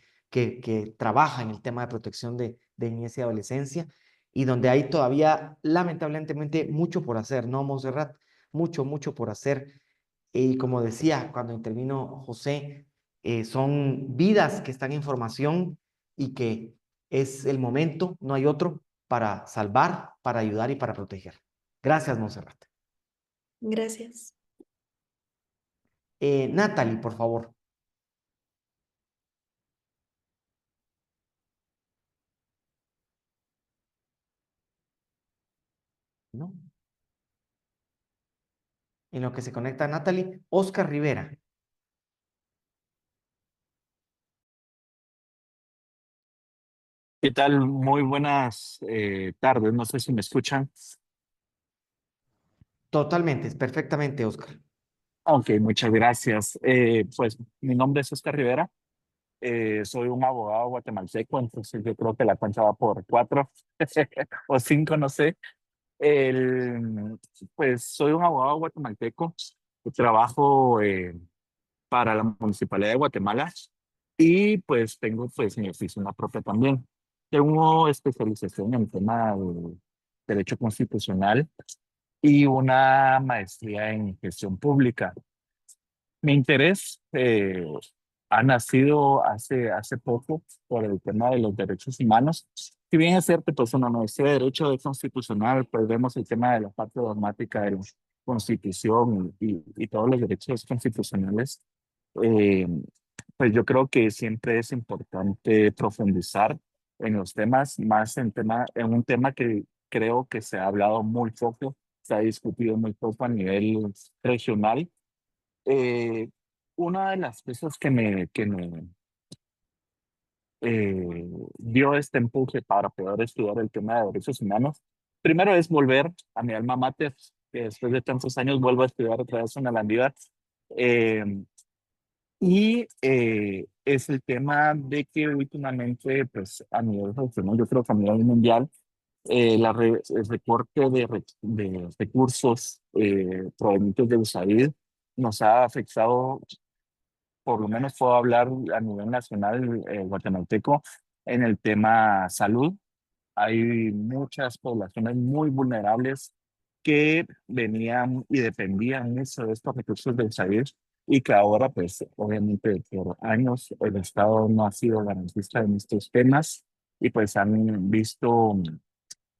trabaja en el tema de protección de niñez y adolescencia, y donde hay todavía, lamentablemente, mucho por hacer, ¿no, Montserrat? Mucho por hacer. Y como decía, cuando intervino José, son vidas que están en formación y que es el momento, no hay otro, para salvar, para ayudar y para proteger. Gracias, Montserrat. Gracias. Natalie, por favor. ¿No? En lo que se conecta Natalie, Oscar Rivera. ¿Qué tal? Muy buenas tardes. No sé si me escuchan. Totalmente, perfectamente, Oscar. Ok, muchas gracias. Pues mi nombre es Oscar Rivera. Soy un abogado guatemalteco, entonces yo creo que la cuenta va por 4 o 5, no sé. Pues soy un abogado guatemalteco. Trabajo para la Municipalidad de Guatemala y pues tengo pues mi oficina propia también. Tengo especialización en el tema de derecho constitucional y una maestría en gestión pública. Mi interés ha nacido hace poco por el tema de los derechos humanos. Si bien es cierto, pues una maestría de derecho constitucional, pues vemos el tema de la parte dogmática de la Constitución y todos los derechos constitucionales. Eh, pues yo creo que siempre es importante profundizar en los temas, más en un tema que creo que se ha hablado muy poco, se ha discutido muy poco a nivel regional. eh, una de las cosas que me eh, dio este empuje para poder estudiar el tema de derechos humanos, primero es volver a mi alma mater, que después de tantos años vuelvo a estudiar otra vez en la Landívar. Eh, es el tema de que últimamente, pues a nivel regional, yo creo que a nivel mundial, el recorte de recursos provenientes de USAID nos ha afectado, por lo menos puedo hablar a nivel nacional guatemalteco, en el tema salud. Hay muchas poblaciones muy vulnerables que venían y dependían mucho de estos recursos del SAID y que ahora, pues, obviamente, por años el Estado no ha sido garantista en estos temas y pues han visto,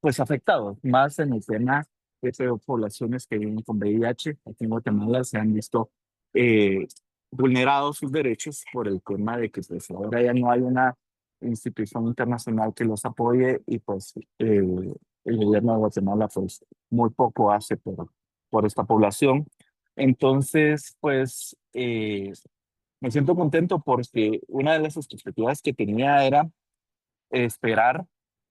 pues, afectados más en el tema de poblaciones que viven con VIH. Aquí en Guatemala se han visto eh, vulnerados sus derechos por el tema de que pues ahora ya no hay una institución internacional que los apoye y pues el gobierno de Guatemala pues muy poco hace por esta población. Entonces, pues me siento contento porque una de las expectativas que tenía era esperar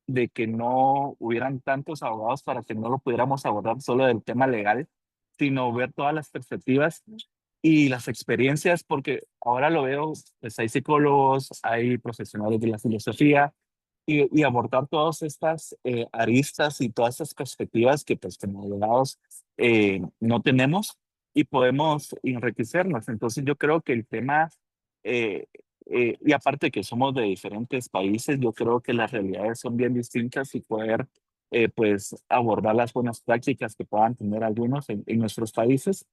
de que no hubieran tantos abogados para que no lo pudiéramos abordar solo del tema legal, sino ver todas las perspectivas y las experiencias, porque ahora lo veo, pues hay psicólogos, hay profesionales de la filosofía, y abordar todas estas aristas y todas estas perspectivas que pues como abogados no tenemos y podemos enriquecernos. Entonces yo creo que el tema, eh, y aparte que somos de diferentes países, yo creo que las realidades son bien distintas y poder pues abordar las buenas prácticas que puedan tener algunos en nuestros países.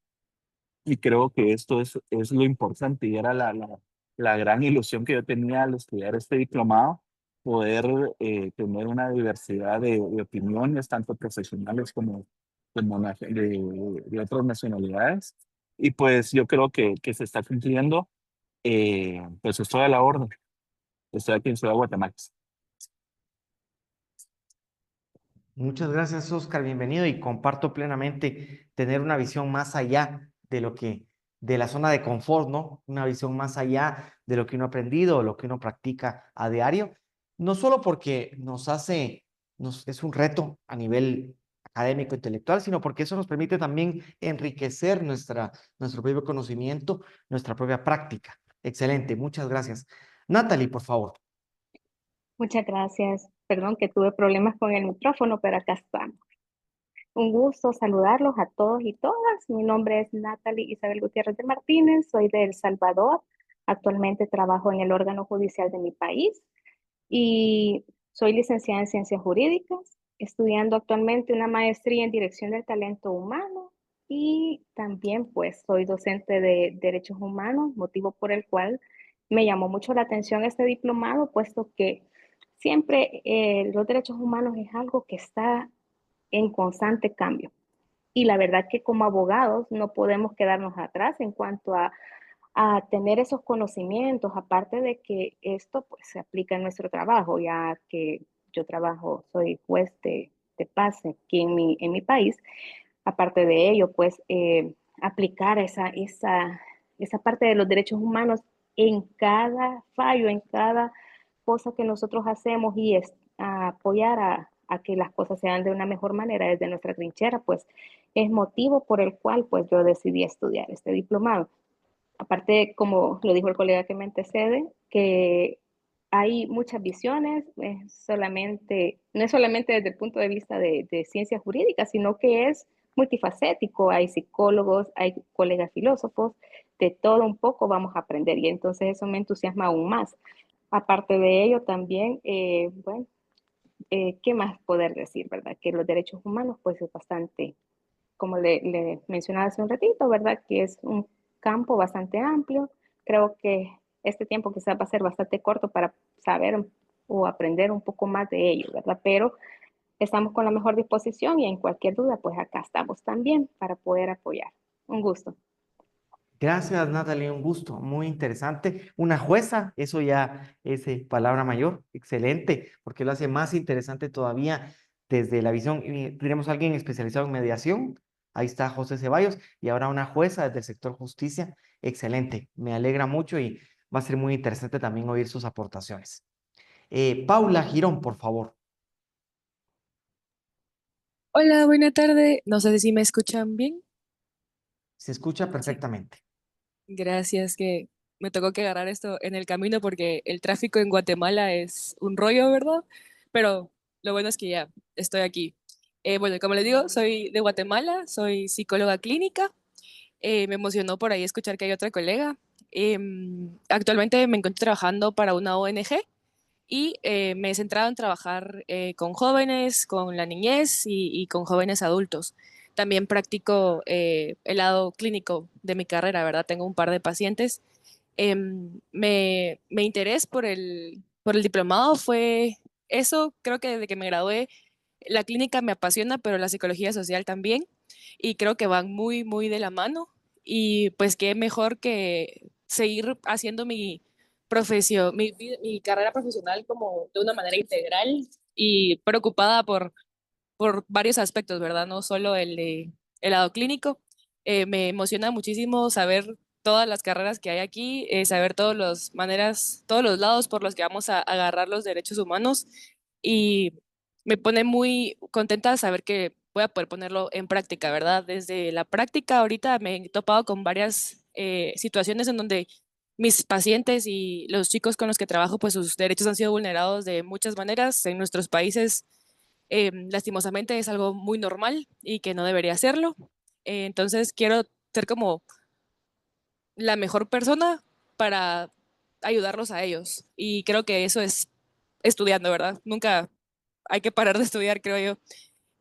Y creo que esto es lo importante y era la gran ilusión que yo tenía al estudiar este diplomado, poder tener una diversidad de opiniones, tanto profesionales como de otras nacionalidades. Y pues yo creo que se está cumpliendo. Pues estoy a la orden. Estoy aquí en Ciudad de Guatemala. Muchas gracias, Oscar. Bienvenido y comparto plenamente tener una visión más allá de lo que, de la zona de confort, ¿no? Una visión más allá de lo que uno ha aprendido o lo que uno practica a diario. No solo porque es un reto a nivel académico, intelectual, sino porque eso nos permite también enriquecer nuestro propio conocimiento, nuestra propia práctica. Excelente, muchas gracias. Natalie, por favor. Muchas gracias. Perdón que tuve problemas con el micrófono, pero acá estamos. Un gusto saludarlos a todos y todas. Mi nombre es Natalie Isabel Gutiérrez de Martínez, soy de El Salvador. Actualmente trabajo en el órgano judicial de mi país y soy licenciada en Ciencias Jurídicas, estudiando actualmente una maestría en Dirección del Talento Humano y también pues soy docente de Derechos Humanos, motivo por el cual me llamó mucho la atención este diplomado, puesto que siempre los derechos humanos es algo que está en constante cambio. Y la verdad que como abogados no podemos quedarnos atrás en cuanto a tener esos conocimientos, aparte de que esto pues se aplica en nuestro trabajo, ya que yo trabajo, soy juez de paz aquí en mi país. Aparte de ello, pues aplicar esa parte de los derechos humanos en cada fallo, en cada cosa que nosotros hacemos y es a apoyar a que las cosas se hagan de una mejor manera desde nuestra trinchera, pues es motivo por el cual pues yo decidí estudiar este diplomado. Aparte, como lo dijo el colega que me antecede, que hay muchas visiones, no es solamente desde el punto de vista de ciencias jurídicas, sino que es multifacético. Hay psicólogos, hay colegas filósofos, de todo un poco vamos a aprender y entonces eso me entusiasma aún más. Aparte de ello, también, bueno, ¿qué más poder decir, verdad? Que los derechos humanos, pues es bastante, como le mencionaba hace un ratito, ¿verdad? Que es un campo bastante amplio. Creo que este tiempo quizás va a ser bastante corto para saber o aprender un poco más de ello, ¿verdad? Pero estamos con la mejor disposición y en cualquier duda, pues acá estamos también para poder apoyar. Un gusto. Gracias, Natalie, un gusto, muy interesante. Una jueza, eso ya es palabra mayor, excelente, porque lo hace más interesante todavía desde la visión. Tenemos a alguien especializado en mediación, ahí está José Ceballos, y ahora una jueza desde el sector justicia, excelente, me alegra mucho y va a ser muy interesante también oír sus aportaciones. Paula Girón, por favor. Hola, buena tarde. No sé si me escuchan bien. Se escucha Sí, perfectamente. gracias, que me tocó que agarrar esto en el camino porque el tráfico en Guatemala es un rollo, ¿verdad? Pero lo bueno es que ya estoy aquí. Bueno, como les digo, soy de Guatemala, soy psicóloga clínica. Me emocionó por ahí escuchar que hay otra colega. Actualmente me encuentro trabajando para una ONG y me he centrado en trabajar con jóvenes, con la niñez y con jóvenes adultos. También practico el lado clínico de mi carrera, ¿verdad? Tengo un par de pacientes. Mi interés por el diplomado fue eso. Creo que desde que me gradué, la clínica me apasiona, pero la psicología social también. Y creo que van muy, muy de la mano. Y pues qué mejor que seguir haciendo mi profesión, mi carrera profesional como de una manera integral y preocupada por varios aspectos, ¿verdad? No solo el lado clínico. Me emociona muchísimo saber todas las carreras que hay aquí, saber todos los lados por los que vamos a agarrar los derechos humanos y me pone muy contenta saber que voy a poder ponerlo en práctica, ¿verdad? Desde la práctica ahorita me he topado con varias situaciones en donde mis pacientes y los chicos con los que trabajo, pues sus derechos han sido vulnerados de muchas maneras en nuestros países. Lastimosamente es algo muy normal y que no debería hacerlo. Entonces quiero ser como la mejor persona para ayudarlos a ellos. Y creo que eso es estudiando, ¿verdad? Nunca hay que parar de estudiar, creo yo.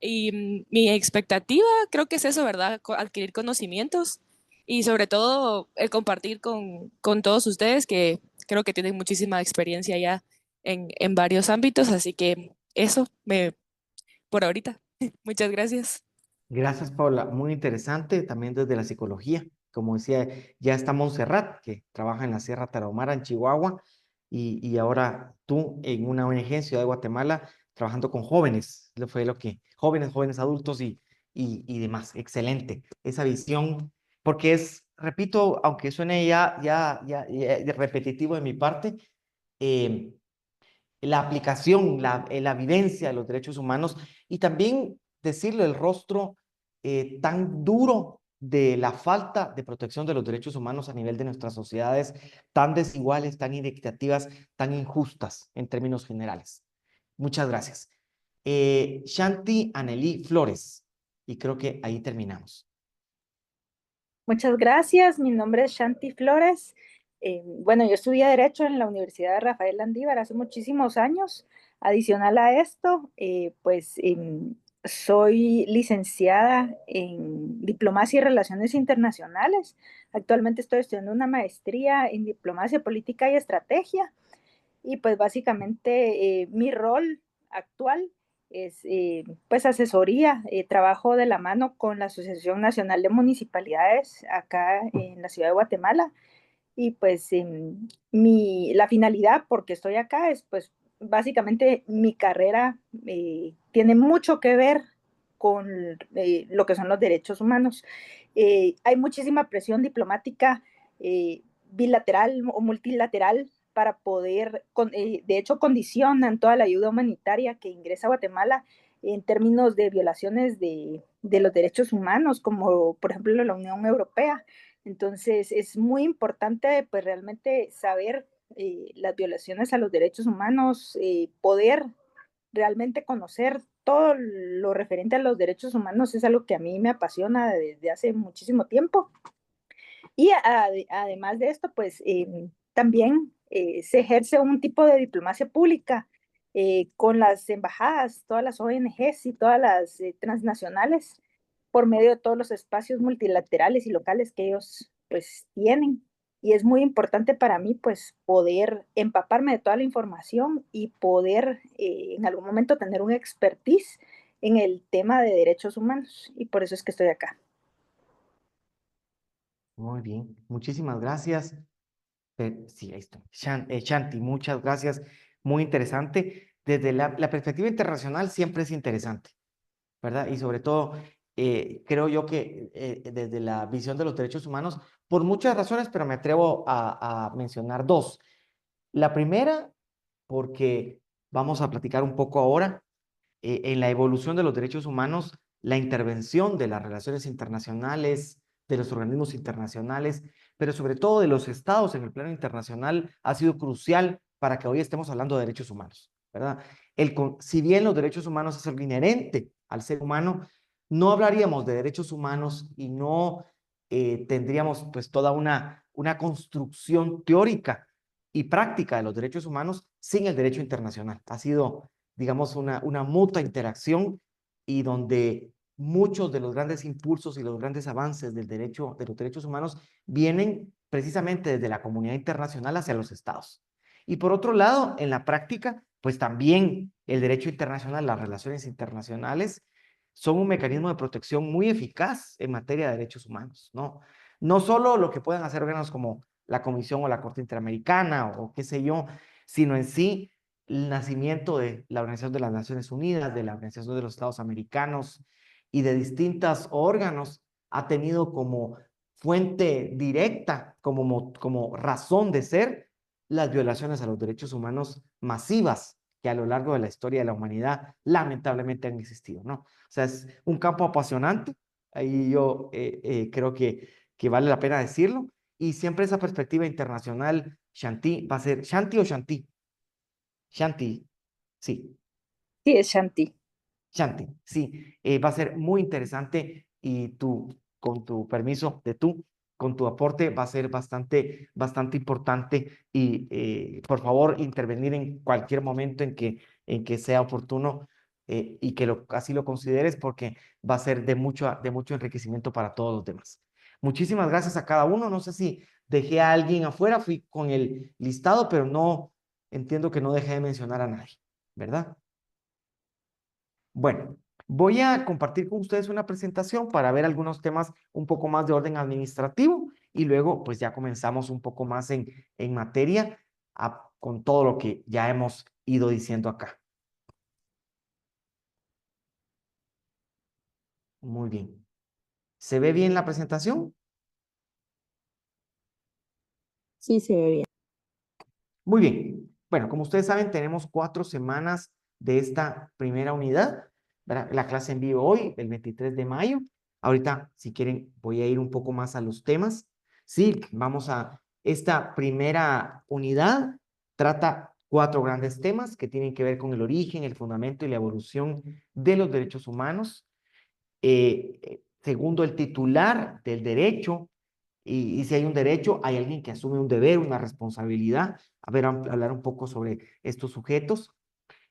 Y mi expectativa creo que es eso, ¿verdad? Adquirir conocimientos y sobre todo el compartir con todos ustedes que creo que tienen muchísima experiencia ya en varios ámbitos. Así que eso por ahorita. Muchas gracias. Gracias, Paula. Muy interesante también desde la psicología. Como decía, ya está Montserrat, que trabaja en la Sierra Tarahumara, en Chihuahua, y ahora tú en una ONG en Ciudad de Guatemala, trabajando con jóvenes. Fue lo que, jóvenes adultos y demás. Excelente. Esa visión, porque es, repito, aunque suene ya repetitivo de mi parte, eh, la aplicación, la vivencia de los derechos humanos y también decirle el rostro tan duro de la falta de protección de los derechos humanos a nivel de nuestras sociedades, tan desiguales, tan inequitativas, tan injustas en términos generales. Muchas gracias. Shanti Anelí Flores, y creo que ahí terminamos. Muchas gracias, mi nombre es Shanti Flores. Bueno, yo estudié Derecho en la Universidad de Rafael Landívar hace muchísimos años. Adicional a esto, soy licenciada en Diplomacia y Relaciones Internacionales. Actualmente estoy estudiando una maestría en Diplomacia Política y Estrategia. Y pues básicamente mi rol actual es pues asesoría, trabajo de la mano con la Asociación Nacional de Municipalidades acá en la ciudad de Guatemala y pues la finalidad porque estoy acá es pues básicamente mi carrera tiene mucho que ver con lo que son los derechos humanos. Hay muchísima presión diplomática bilateral o multilateral para poder, de hecho, condicionan toda la ayuda humanitaria que ingresa a Guatemala en términos de violaciones de los derechos humanos, como por ejemplo la Unión Europea. Entonces, es muy importante pues realmente saber las violaciones a los derechos humanos, poder realmente conocer todo lo referente a los derechos humanos es algo que a mí me apasiona desde hace muchísimo tiempo. Y además de esto, pues también se ejerce un tipo de diplomacia pública con las embajadas, todas las ONGs y todas las transnacionales por medio de todos los espacios multilaterales y locales que ellos pues tienen. Y es muy importante para mí pues poder empaparme de toda la información y poder en algún momento tener un expertise en el tema de derechos humanos. Y por eso es que estoy acá. Muy bien, muchísimas gracias. Sí, ahí está. Shanti, muchas gracias. Muy interesante. Desde la perspectiva internacional siempre es interesante, ¿verdad? Y sobre todo, creo yo que desde la visión de los derechos humanos, por muchas razones, pero me atrevo a mencionar dos. La primera, porque vamos a platicar un poco ahora, en la evolución de los derechos humanos, la intervención de las relaciones internacionales, de los organismos internacionales, pero sobre todo de los estados en el plano internacional, ha sido crucial para que hoy estemos hablando de derechos humanos, ¿verdad? Si bien los derechos humanos es algo inherente al ser humano, no hablaríamos de derechos humanos y no tendríamos pues toda una construcción teórica y práctica de los derechos humanos sin el derecho internacional. Ha sido, digamos, una mutua interacción y donde muchos de los grandes impulsos y los grandes avances de los derechos humanos vienen precisamente desde la comunidad internacional hacia los estados. Y por otro lado, en la práctica, pues también el derecho internacional, las relaciones internacionales, son un mecanismo de protección muy eficaz en materia de derechos humanos, ¿no? No solo lo que pueden hacer órganos como la Comisión o la Corte Interamericana o qué sé yo, sino en sí el nacimiento de la Organización de las Naciones Unidas, de la Organización de los Estados Americanos y de distintos órganos ha tenido como fuente directa, como razón de ser, las violaciones a los derechos humanos masivas que a lo largo de la historia de la humanidad lamentablemente han existido, ¿no? O sea, es un campo apasionante, ahí yo creo que vale la pena decirlo, y siempre esa perspectiva internacional, Shanti, va a ser, ¿Shanti o Shanti? Shanti, sí. Sí, es Shanti. Shanti, sí, va a ser muy interesante y con tu permiso con tu aporte va a ser bastante importante y por favor intervenir en cualquier momento en que sea oportuno y que así lo consideres porque va a ser de mucho enriquecimiento para todos los demás. Muchísimas gracias a cada uno. No sé si dejé a alguien afuera, fui con el listado, pero no entiendo que no dejé de mencionar a nadie, ¿verdad? Bueno, voy a compartir con ustedes una presentación para ver algunos temas un poco más de orden administrativo y luego pues ya comenzamos un poco más en materia con todo lo que ya hemos ido diciendo acá. Muy bien. ¿Se ve bien la presentación? Sí, se ve bien. Muy bien. Bueno, como ustedes saben, tenemos 4 semanas de esta primera unidad. La clase en vivo hoy, el 23 de mayo. Ahorita, si quieren, voy a ir un poco más a los temas. Sí, vamos a esta primera unidad. Trata 4 grandes temas que tienen que ver con el origen, el fundamento y la evolución de los derechos humanos. Segundo, el titular del derecho. Y si hay un derecho, hay alguien que asume un deber, una responsabilidad. A ver, hablar un poco sobre estos sujetos.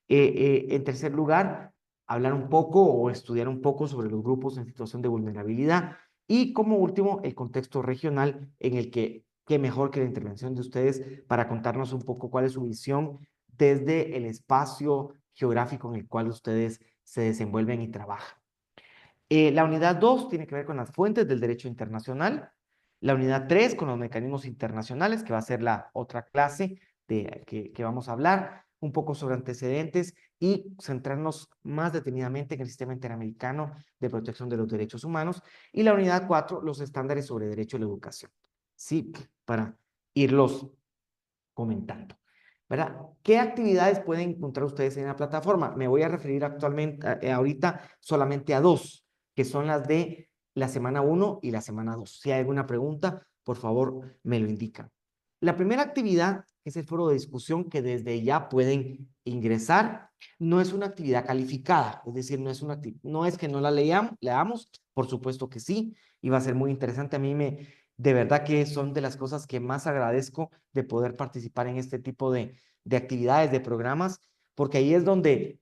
En tercer lugar, hablar un poco o estudiar un poco sobre los grupos en situación de vulnerabilidad. Y como último, el contexto regional en el que, qué mejor que la intervención de ustedes para contarnos un poco cuál es su visión desde el espacio geográfico en el cual ustedes se desenvuelven y trabajan. La unidad 2 tiene que ver con las fuentes del derecho internacional. La unidad 3 con los mecanismos internacionales, que va a ser la otra clase que vamos a hablar. un poco sobre antecedentes y centrarnos más detenidamente en el sistema interamericano de protección de los derechos humanos. Y la unidad 4, los estándares sobre derecho a la educación. Sí, para irlos comentando, ¿verdad? ¿Qué actividades pueden encontrar ustedes en la plataforma? Me voy a referir actualmente, ahorita solamente a dos, que son las de la semana 1 y la semana 2. Si hay alguna pregunta, por favor, me lo indican. La primera actividad es el foro de discusión que desde ya pueden ingresar. No es una actividad calificada, es decir, no es que no la leamos, por supuesto que sí, y va a ser muy interesante. A mí de verdad que son de las cosas que más agradezco de poder participar en este tipo de actividades, de programas, porque ahí es donde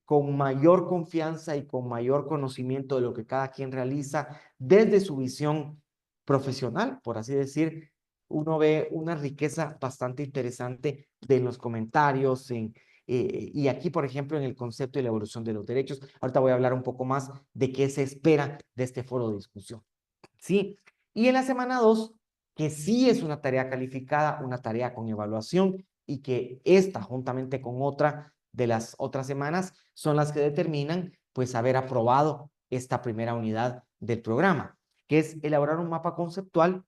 con mayor confianza y con mayor conocimiento de lo que cada quien realiza desde su visión profesional, por así decir, uno ve una riqueza bastante interesante de los comentarios, y aquí, por ejemplo, en el concepto y la evolución de los derechos. Ahorita voy a hablar un poco más de qué se espera de este foro de discusión. ¿Sí? Y en la semana 2, que sí es una tarea calificada, una tarea con evaluación, y que esta, juntamente con otra de las otras semanas, son las que determinan, pues, haber aprobado esta primera unidad del programa, que es elaborar un mapa conceptual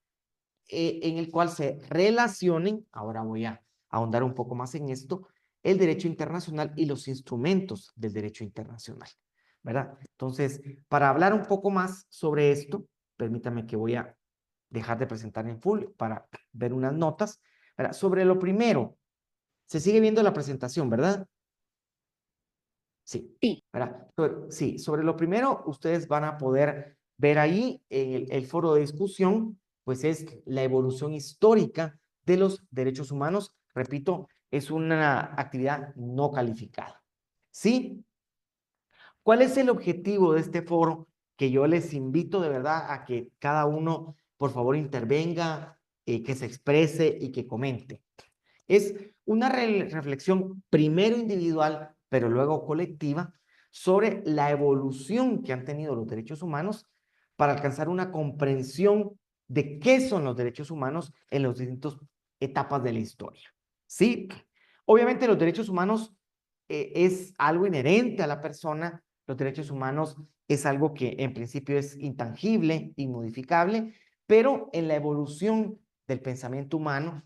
en el cual se relacionen, ahora voy a ahondar un poco más en esto, el derecho internacional y los instrumentos del derecho internacional, ¿verdad? Entonces, para hablar un poco más sobre esto, permítame que voy a dejar de presentar en full para ver unas notas, ¿verdad? Sobre lo primero, se sigue viendo la presentación, ¿verdad? Sí, ¿verdad? Sí, sobre lo primero, ustedes van a poder ver ahí en el foro de discusión, pues es la evolución histórica de los derechos humanos. Repito, es una actividad no calificada. ¿Sí? ¿Cuál es el objetivo de este foro? Que yo les invito de verdad a que cada uno, por favor, intervenga, que se exprese y que comente. Es una reflexión primero individual, pero luego colectiva, sobre la evolución que han tenido los derechos humanos para alcanzar una comprensión de qué son los derechos humanos en las distintas etapas de la historia. ¿Sí? Obviamente los derechos humanos es algo inherente a la persona. Los derechos humanos es algo que en principio es intangible, inmodificable, pero en la evolución del pensamiento humano,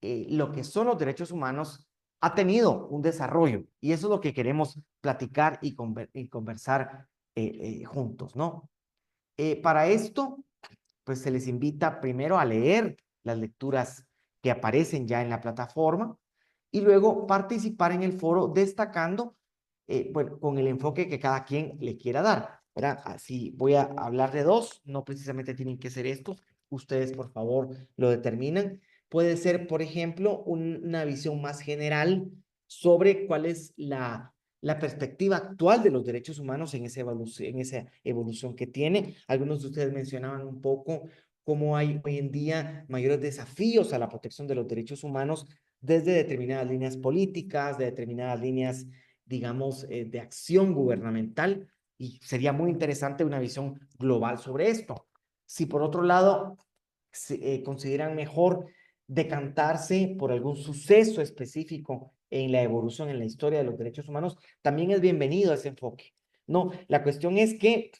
lo que son los derechos humanos ha tenido un desarrollo, y eso es lo que queremos platicar y conversar juntos, ¿no? Para esto, pues se les invita primero a leer las lecturas que aparecen ya en la plataforma y luego participar en el foro destacando, bueno, con el enfoque que cada quien le quiera dar, ¿verdad? Así voy a hablar de dos, no precisamente tienen que ser estos, ustedes por favor lo determinan. Puede ser, por ejemplo, una visión más general sobre cuál es la perspectiva actual de los derechos humanos en esa evolución que tiene. Algunos de ustedes mencionaban un poco cómo hay hoy en día mayores desafíos a la protección de los derechos humanos desde determinadas líneas políticas, de determinadas líneas, digamos, de acción gubernamental, y sería muy interesante una visión global sobre esto. Si por otro lado consideran mejor decantarse por algún suceso específico en la evolución, en la historia de los derechos humanos, también es bienvenido ese enfoque. No, la cuestión es que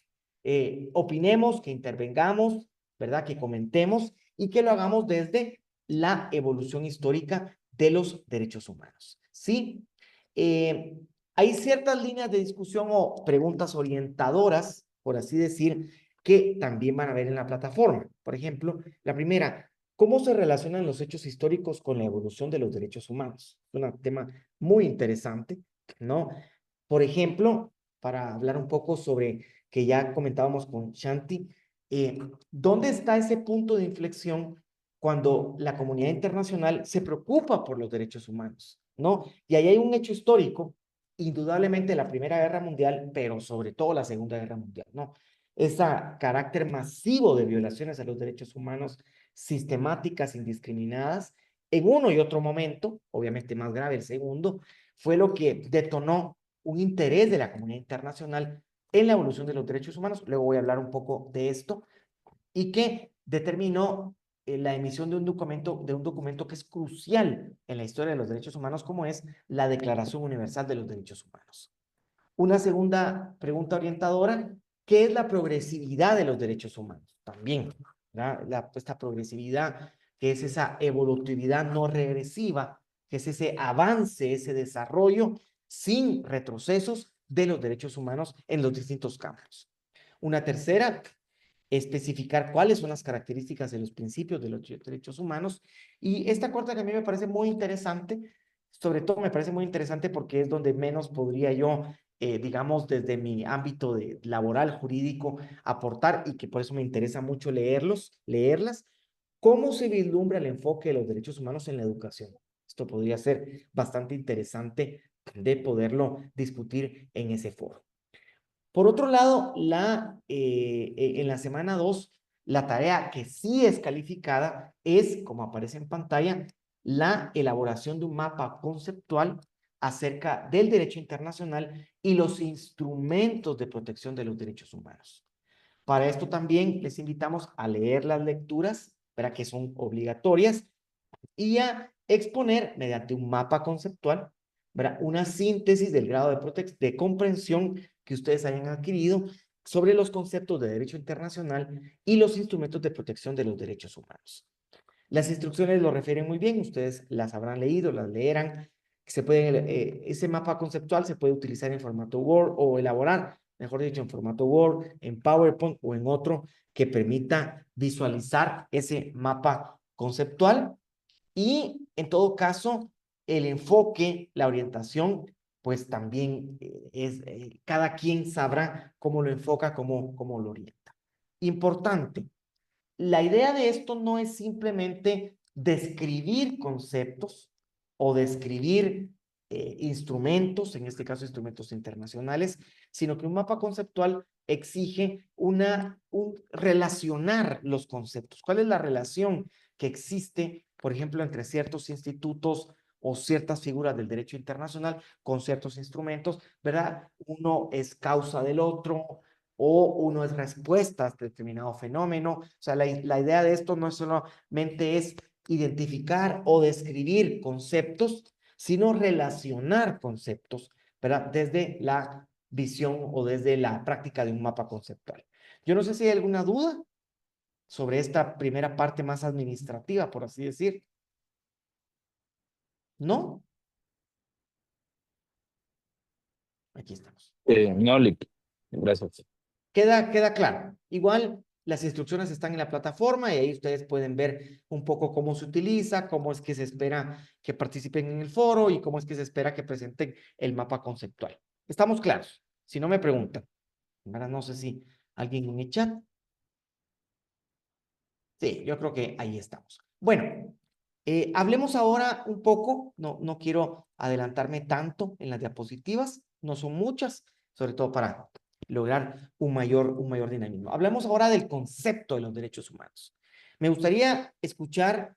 opinemos, que intervengamos, ¿verdad? Que comentemos y que lo hagamos desde la evolución histórica de los derechos humanos. ¿Sí? Hay ciertas líneas de discusión o preguntas orientadoras, por así decir, que también van a ver en la plataforma. Por ejemplo, la primera, ¿cómo se relacionan los hechos históricos con la evolución de los derechos humanos? Es un tema muy interesante, ¿no? Por ejemplo, para hablar un poco sobre, que ya comentábamos con Shanti, ¿dónde está ese punto de inflexión cuando la comunidad internacional se preocupa por los derechos humanos, ¿no? Y ahí hay un hecho histórico, indudablemente la Primera Guerra Mundial, pero sobre todo la Segunda Guerra Mundial, ¿no? Ese carácter masivo de violaciones a los derechos humanos, sistemáticas, indiscriminadas, en uno y otro momento, obviamente más grave el segundo, fue lo que detonó un interés de la comunidad internacional en la evolución de los derechos humanos. Luego voy a hablar un poco de esto, y que determinó la emisión de un documento que es crucial en la historia de los derechos humanos, como es la Declaración Universal de los Derechos Humanos. Una segunda pregunta orientadora: ¿qué es la progresividad de los derechos humanos? También, ¿verdad? Esta progresividad, que es esa evolutividad no regresiva, que es ese avance, ese desarrollo sin retrocesos de los derechos humanos en los distintos campos. Una tercera: especificar cuáles son las características de los principios de los derechos humanos. Y esta cuarta, que a mí me parece muy interesante, sobre todo me parece muy interesante porque es donde menos podría yo, digamos, desde mi ámbito laboral, jurídico, aportar, y que por eso me interesa mucho leerlas. ¿Cómo se vislumbra el enfoque de los derechos humanos en la educación? Esto podría ser bastante interesante de poderlo discutir en ese foro. Por otro lado, en la semana 2, la tarea que sí es calificada es, como aparece en pantalla, la elaboración de un mapa conceptual acerca del derecho internacional y los instrumentos de protección de los derechos humanos. Para esto también les invitamos a leer las lecturas, ¿verdad?, que son obligatorias, y a exponer mediante un mapa conceptual, ¿verdad?, una síntesis del grado de comprensión que ustedes hayan adquirido sobre los conceptos de derecho internacional y los instrumentos de protección de los derechos humanos. Las instrucciones lo refieren muy bien, ustedes las habrán leído, las leerán. Ese mapa conceptual se puede utilizar en formato Word o elaborar, mejor dicho, en formato Word, en PowerPoint o en otro que permita visualizar ese mapa conceptual. Y en todo caso, el enfoque, la orientación, pues también cada quien sabrá cómo lo enfoca, cómo lo orienta. Importante, la idea de esto no es simplemente describir conceptos o describir instrumentos, en este caso instrumentos internacionales, sino que un mapa conceptual exige relacionar los conceptos. ¿Cuál es la relación que existe, por ejemplo, entre ciertos institutos o ciertas figuras del derecho internacional con ciertos instrumentos, ¿verdad? Uno es causa del otro, o uno es respuesta a determinado fenómeno. O sea, la idea de esto no solamente es identificar o describir conceptos, sino relacionar conceptos, ¿verdad?, desde la visión o desde la práctica de un mapa conceptual. Yo no sé si hay alguna duda sobre esta primera parte más administrativa, por así decir. ¿No? Aquí estamos. No, Lick. Gracias. Queda claro. Igual las instrucciones están en la plataforma y ahí ustedes pueden ver un poco cómo se utiliza, cómo es que se espera que participen en el foro y cómo es que se espera que presenten el mapa conceptual. ¿Estamos claros? Si no, me preguntan. Ahora no sé si alguien en el chat. Sí, yo creo que ahí estamos. Bueno, hablemos ahora un poco, no quiero adelantarme tanto en las diapositivas, no son muchas, sobre todo para lograr un mayor dinamismo. Hablemos ahora del concepto de los derechos humanos. Me gustaría escuchar,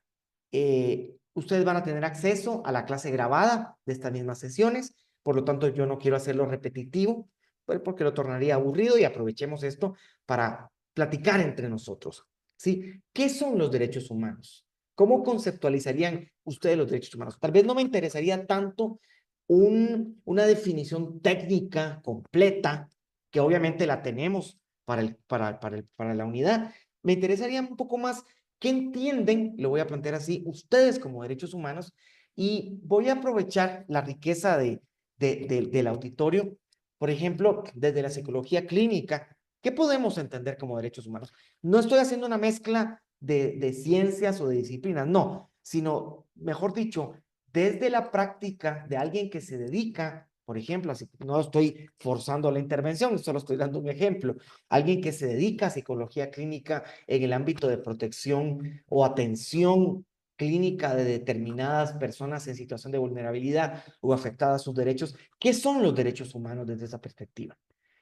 ustedes van a tener acceso a la clase grabada de estas mismas sesiones, por lo tanto yo no quiero hacerlo repetitivo, pues porque lo tornaría aburrido, y aprovechemos esto para platicar entre nosotros, ¿sí? ¿Qué son los derechos humanos? ¿Cómo conceptualizarían ustedes los derechos humanos? Tal vez no me interesaría tanto una definición técnica completa, que obviamente la tenemos para la unidad. Me interesaría un poco más qué entienden, lo voy a plantear así, ustedes como derechos humanos, y voy a aprovechar la riqueza del auditorio. Por ejemplo, desde la psicología clínica, ¿qué podemos entender como derechos humanos? No estoy haciendo una mezcla de ciencias o de disciplinas, no, sino, mejor dicho, desde la práctica de alguien que se dedica, por ejemplo, así, no estoy forzando la intervención, solo estoy dando un ejemplo, alguien que se dedica a psicología clínica en el ámbito de protección o atención clínica de determinadas personas en situación de vulnerabilidad o afectadas sus derechos. ¿Qué son los derechos humanos desde esa perspectiva?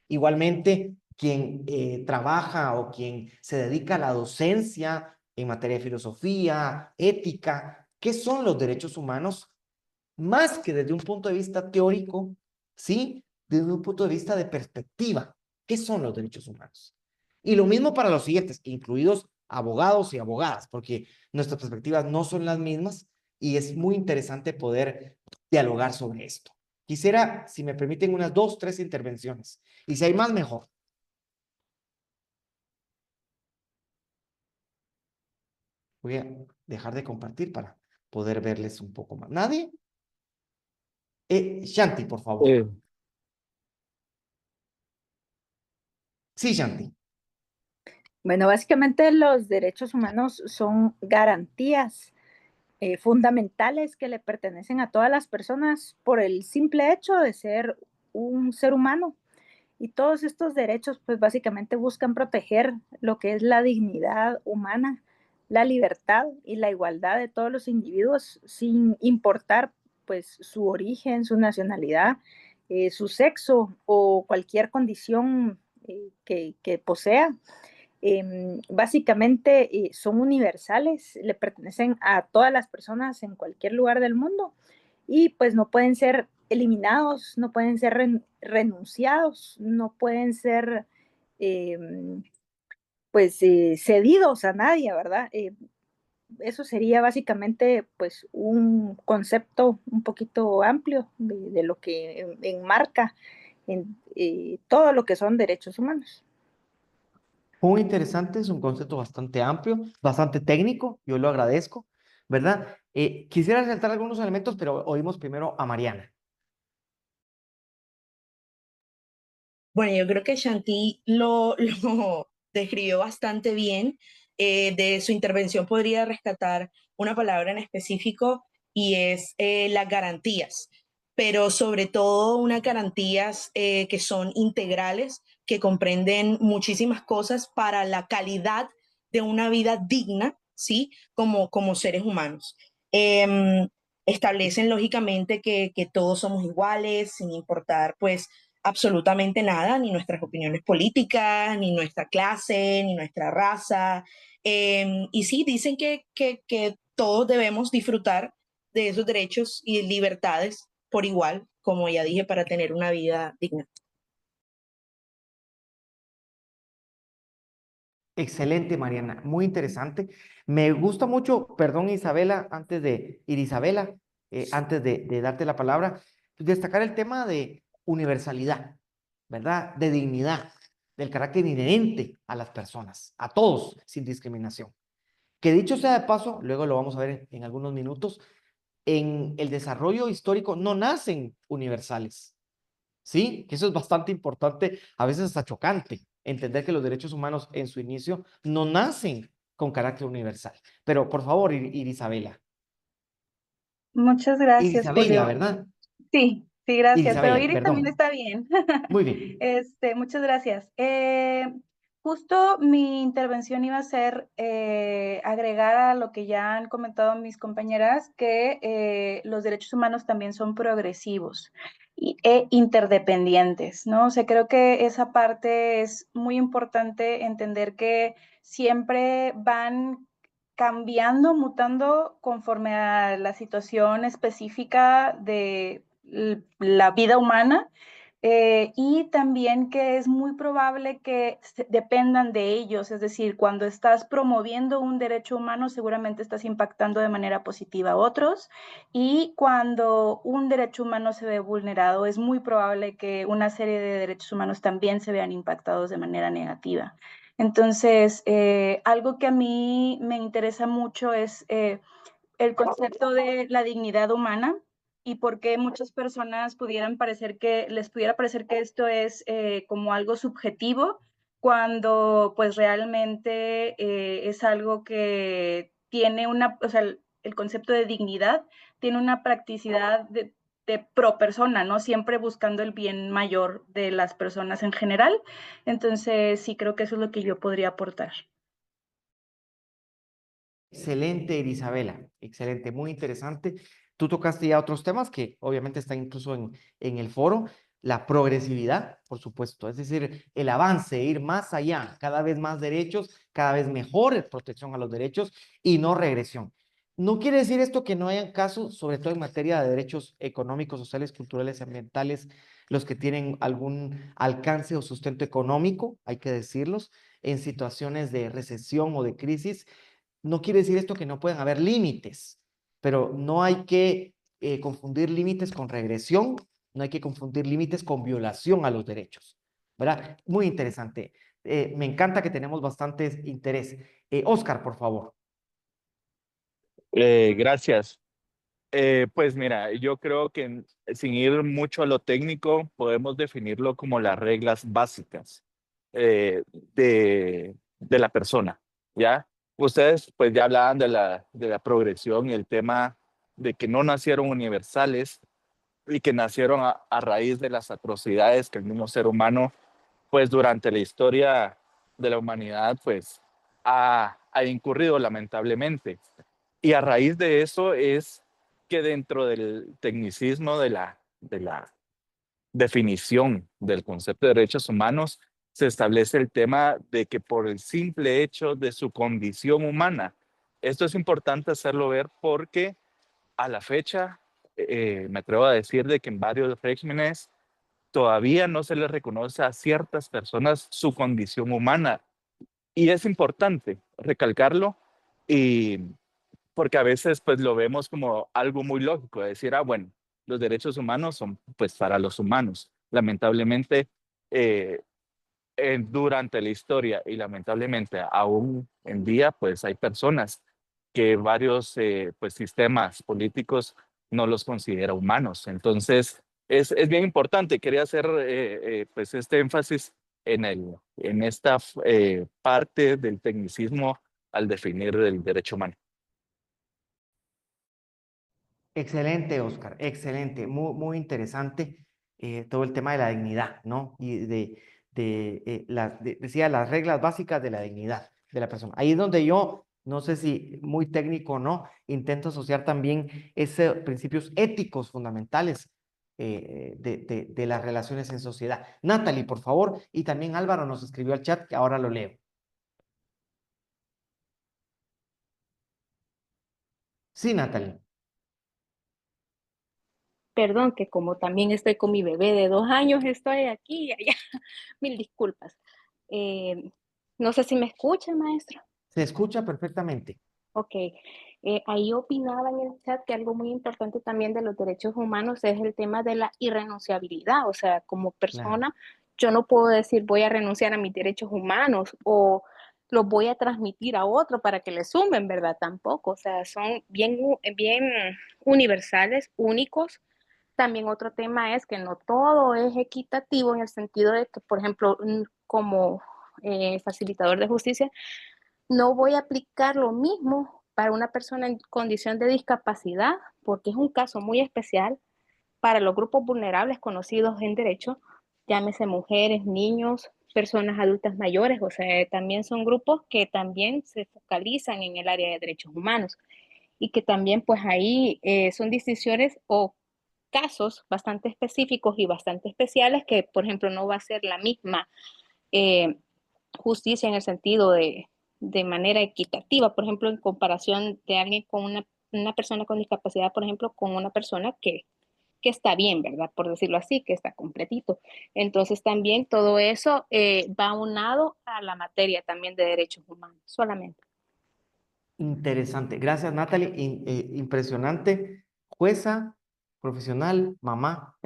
Igualmente, quien trabaja o quien se dedica a la docencia en materia de filosofía, ética, ¿qué son los derechos humanos? Más que desde un punto de vista teórico, ¿sí? Desde un punto de vista de perspectiva, ¿qué son los derechos humanos? Y lo mismo para los siguientes, incluidos abogados y abogadas, porque nuestras perspectivas no son las mismas y es muy interesante poder dialogar sobre esto. Quisiera, si me permiten, unas 2, 3 intervenciones. Y si hay más, mejor. Voy a dejar de compartir para poder verles un poco más. ¿Nadie? Shanti, por favor. Sí, Shanti. Bueno, básicamente los derechos humanos son garantías fundamentales que le pertenecen a todas las personas por el simple hecho de ser un ser humano. Y todos estos derechos, pues básicamente buscan proteger lo que es la dignidad humana, la libertad y la igualdad de todos los individuos, sin importar pues su origen, su nacionalidad, su sexo o cualquier condición que posea. Básicamente son universales, le pertenecen a todas las personas en cualquier lugar del mundo y pues no pueden ser eliminados, no pueden ser renunciados, no pueden ser cedidos a nadie, ¿verdad? Eso sería básicamente pues un concepto un poquito amplio de lo que enmarca en todo lo que son derechos humanos. Muy interesante, es un concepto bastante amplio, bastante técnico, yo lo agradezco, ¿verdad? Quisiera resaltar algunos elementos, pero oímos primero a Mariana. Bueno, yo creo que Shanti lo describió bastante bien. De su intervención podría rescatar una palabra en específico y es las garantías, pero sobre todo unas garantías que son integrales, que comprenden muchísimas cosas para la calidad de una vida digna, ¿sí? Como seres humanos. Establecen lógicamente que todos somos iguales, sin importar, pues, absolutamente nada, ni nuestras opiniones políticas, ni nuestra clase, ni nuestra raza. Y sí, dicen que todos debemos disfrutar de esos derechos y libertades por igual, como ya dije, para tener una vida digna. Excelente, Mariana, muy interesante. Me gusta mucho, perdón Isabela, antes de Irisabela, antes de darte la palabra, destacar el tema de universalidad, ¿verdad? De dignidad, del carácter inherente a las personas, a todos, sin discriminación. Que dicho sea de paso, luego lo vamos a ver en algunos minutos, en el desarrollo histórico no nacen universales, ¿sí? Que eso es bastante importante, a veces hasta chocante, entender que los derechos humanos en su inicio no nacen con carácter universal. Pero por favor, Irisabela. Muchas gracias, Irisabela, Julio. ¿verdad? Sí, gracias, pero Irisabela, Iris también perdón. está bien. Muy bien. Muchas gracias. Justo mi intervención iba a ser agregar a lo que ya han comentado mis compañeras, que los derechos humanos también son progresivos e interdependientes, ¿no? O sea, creo que esa parte es muy importante entender que siempre van cambiando, mutando conforme a la situación específica de la vida humana, y también que es muy probable que dependan de ellos, es decir, cuando estás promoviendo un derecho humano seguramente estás impactando de manera positiva a otros, y cuando un derecho humano se ve vulnerado es muy probable que una serie de derechos humanos también se vean impactados de manera negativa. Entonces, algo que a mí me interesa mucho es el concepto de la dignidad humana y por qué muchas personas les pudiera parecer que esto es como algo subjetivo, cuando pues realmente es algo que tiene o sea, el concepto de dignidad tiene una practicidad de pro persona, ¿no? Siempre buscando el bien mayor de las personas en general. Entonces, sí creo que eso es lo que yo podría aportar. Excelente, Isabela, excelente, muy interesante. Tú tocaste ya otros temas que obviamente están incluso en el foro, la progresividad, por supuesto, es decir, el avance, ir más allá, cada vez más derechos, cada vez mejor protección a los derechos y no regresión. No quiere decir esto que no hayan casos, sobre todo en materia de derechos económicos, sociales, culturales y ambientales, los que tienen algún alcance o sustento económico, hay que decirlos, en situaciones de recesión o de crisis. No quiere decir esto que no pueden haber límites, pero no hay que confundir límites con regresión, no hay que confundir límites con violación a los derechos, ¿verdad? Muy interesante. Me encanta que tenemos bastante interés. Oscar, por favor. Gracias. Pues mira, yo creo que sin ir mucho a lo técnico, podemos definirlo como las reglas básicas de la persona, ¿ya? Ustedes pues ya hablaban de la progresión y el tema de que no nacieron universales y que nacieron a raíz de las atrocidades que el mismo ser humano, pues durante la historia de la humanidad, pues ha incurrido lamentablemente. Y a raíz de eso es que dentro del tecnicismo de la definición del concepto de derechos humanos se establece el tema de que por el simple hecho de su condición humana, esto es importante hacerlo ver porque a la fecha me atrevo a decir de que en varios regímenes todavía no se les reconoce a ciertas personas su condición humana. Y es importante recalcarlo y porque a veces pues lo vemos como algo muy lógico, de decir, bueno, los derechos humanos son pues para los humanos. Lamentablemente, durante la historia y lamentablemente aún en día, pues hay personas que varios pues sistemas políticos no los considera humanos. Entonces, es bien importante. Quería hacer pues este énfasis en esta parte del tecnicismo al definir el derecho humano. Excelente, Oscar, excelente, muy, muy interesante todo el tema de la dignidad, ¿no? Y decía, las reglas básicas de la dignidad de la persona. Ahí es donde yo, no sé si muy técnico o no, intento asociar también esos principios éticos fundamentales de las relaciones en sociedad. Natalie, por favor, y también Álvaro nos escribió al chat, que ahora lo leo. Sí, Natalie. Perdón, que como también estoy con mi bebé de 2 años, estoy aquí y allá. Mil disculpas. No sé si me escucha, maestro. Se escucha perfectamente. Ok. Ahí opinaba en el chat que algo muy importante también de los derechos humanos es el tema de la irrenunciabilidad. O sea, como persona, yo no puedo decir voy a renunciar a mis derechos humanos o los voy a transmitir a otro para que le sumen, ¿verdad? Tampoco. O sea, son bien universales, únicos. También otro tema es que no todo es equitativo en el sentido de que, por ejemplo, como facilitador de justicia, no voy a aplicar lo mismo para una persona en condición de discapacidad, porque es un caso muy especial para los grupos vulnerables conocidos en derecho, llámese mujeres, niños, personas adultas mayores, o sea, también son grupos que también se focalizan en el área de derechos humanos y que también pues ahí son decisiones o casos bastante específicos y bastante especiales que, por ejemplo, no va a ser la misma justicia en el sentido de manera equitativa, por ejemplo, en comparación de alguien con una persona con discapacidad, por ejemplo, con una persona que está bien, ¿verdad? Por decirlo así, que está completito. Entonces también todo eso va unado a la materia también de derechos humanos, solamente. Interesante. Gracias, Natalie. Impresionante. Jueza, profesional, mamá.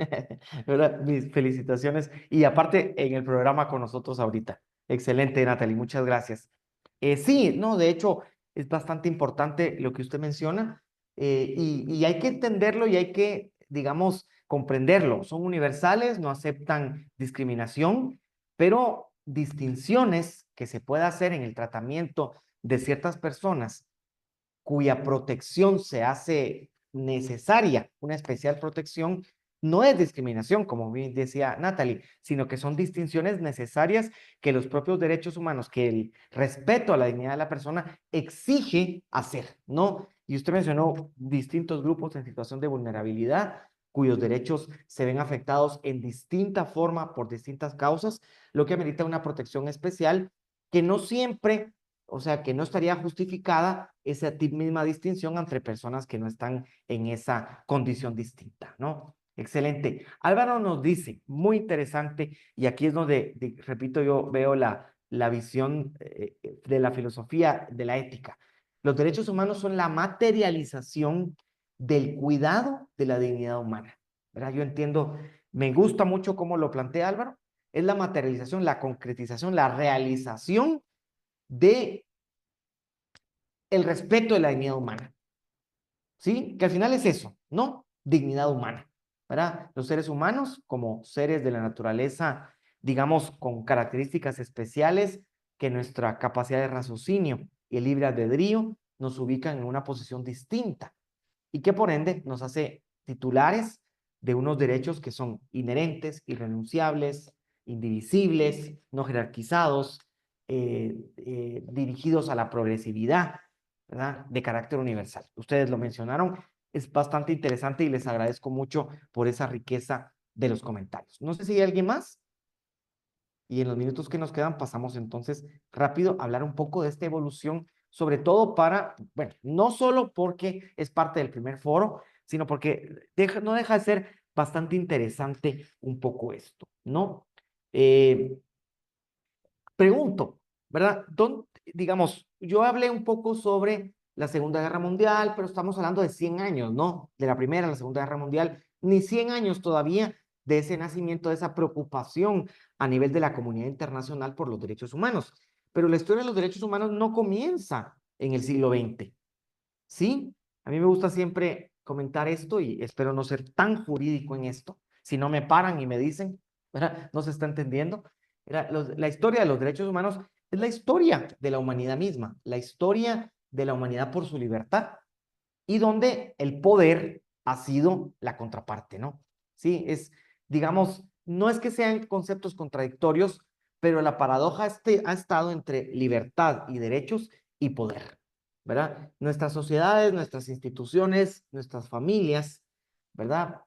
¿Verdad? Mis felicitaciones. Y aparte, en el programa con nosotros ahorita. Excelente, Natalie. Muchas gracias. Sí, no, de hecho, es bastante importante lo que usted menciona y hay que entenderlo y hay que, digamos, comprenderlo. Son universales, no aceptan discriminación, pero distinciones que se pueda hacer en el tratamiento de ciertas personas cuya protección se hace necesaria, una especial protección, no es discriminación, como bien decía Natalie, sino que son distinciones necesarias que los propios derechos humanos, que el respeto a la dignidad de la persona exige hacer, ¿no? Y usted mencionó distintos grupos en situación de vulnerabilidad cuyos derechos se ven afectados en distinta forma por distintas causas, lo que amerita una protección especial que no siempre, o sea, que no estaría justificada esa misma distinción entre personas que no están en esa condición distinta, ¿no? Excelente. Álvaro nos dice, muy interesante, y aquí es donde, repito, yo veo la visión de la filosofía de la ética. Los derechos humanos son la materialización del cuidado de la dignidad humana, ¿verdad? Yo entiendo, me gusta mucho cómo lo plantea Álvaro, es la materialización, la concretización, la realización de el respeto de la dignidad humana, ¿sí? Que al final es eso, ¿no? Dignidad humana, ¿verdad? Los seres humanos como seres de la naturaleza, digamos, con características especiales que nuestra capacidad de raciocinio y el libre albedrío nos ubican en una posición distinta y que por ende nos hace titulares de unos derechos que son inherentes, irrenunciables, indivisibles, no jerarquizados, dirigidos a la progresividad, ¿verdad? De carácter universal. Ustedes lo mencionaron, es bastante interesante y les agradezco mucho por esa riqueza de los comentarios. No sé si hay alguien más. Y en los minutos que nos quedan pasamos entonces rápido a hablar un poco de esta evolución, sobre todo para, bueno, no solo porque es parte del primer foro, sino porque no deja de ser bastante interesante un poco esto, ¿no? Pregunto, ¿verdad? Digamos, yo hablé un poco sobre la Segunda Guerra Mundial, pero estamos hablando de 100 años, ¿no? De la Primera a la Segunda Guerra Mundial, ni 100 años todavía de ese nacimiento, de esa preocupación a nivel de la comunidad internacional por los derechos humanos. Pero la historia de los derechos humanos no comienza en el siglo XX, ¿sí? A mí me gusta siempre comentar esto y espero no ser tan jurídico en esto. Si no me paran y me dicen, ¿verdad? No se está entendiendo. La historia de los derechos humanos es la historia de la humanidad misma, la historia de la humanidad por su libertad y donde el poder ha sido la contraparte, ¿no? Sí, digamos, no es que sean conceptos contradictorios, pero la paradoja ha estado entre libertad y derechos y poder, ¿verdad? Nuestras sociedades, nuestras instituciones, nuestras familias, ¿verdad?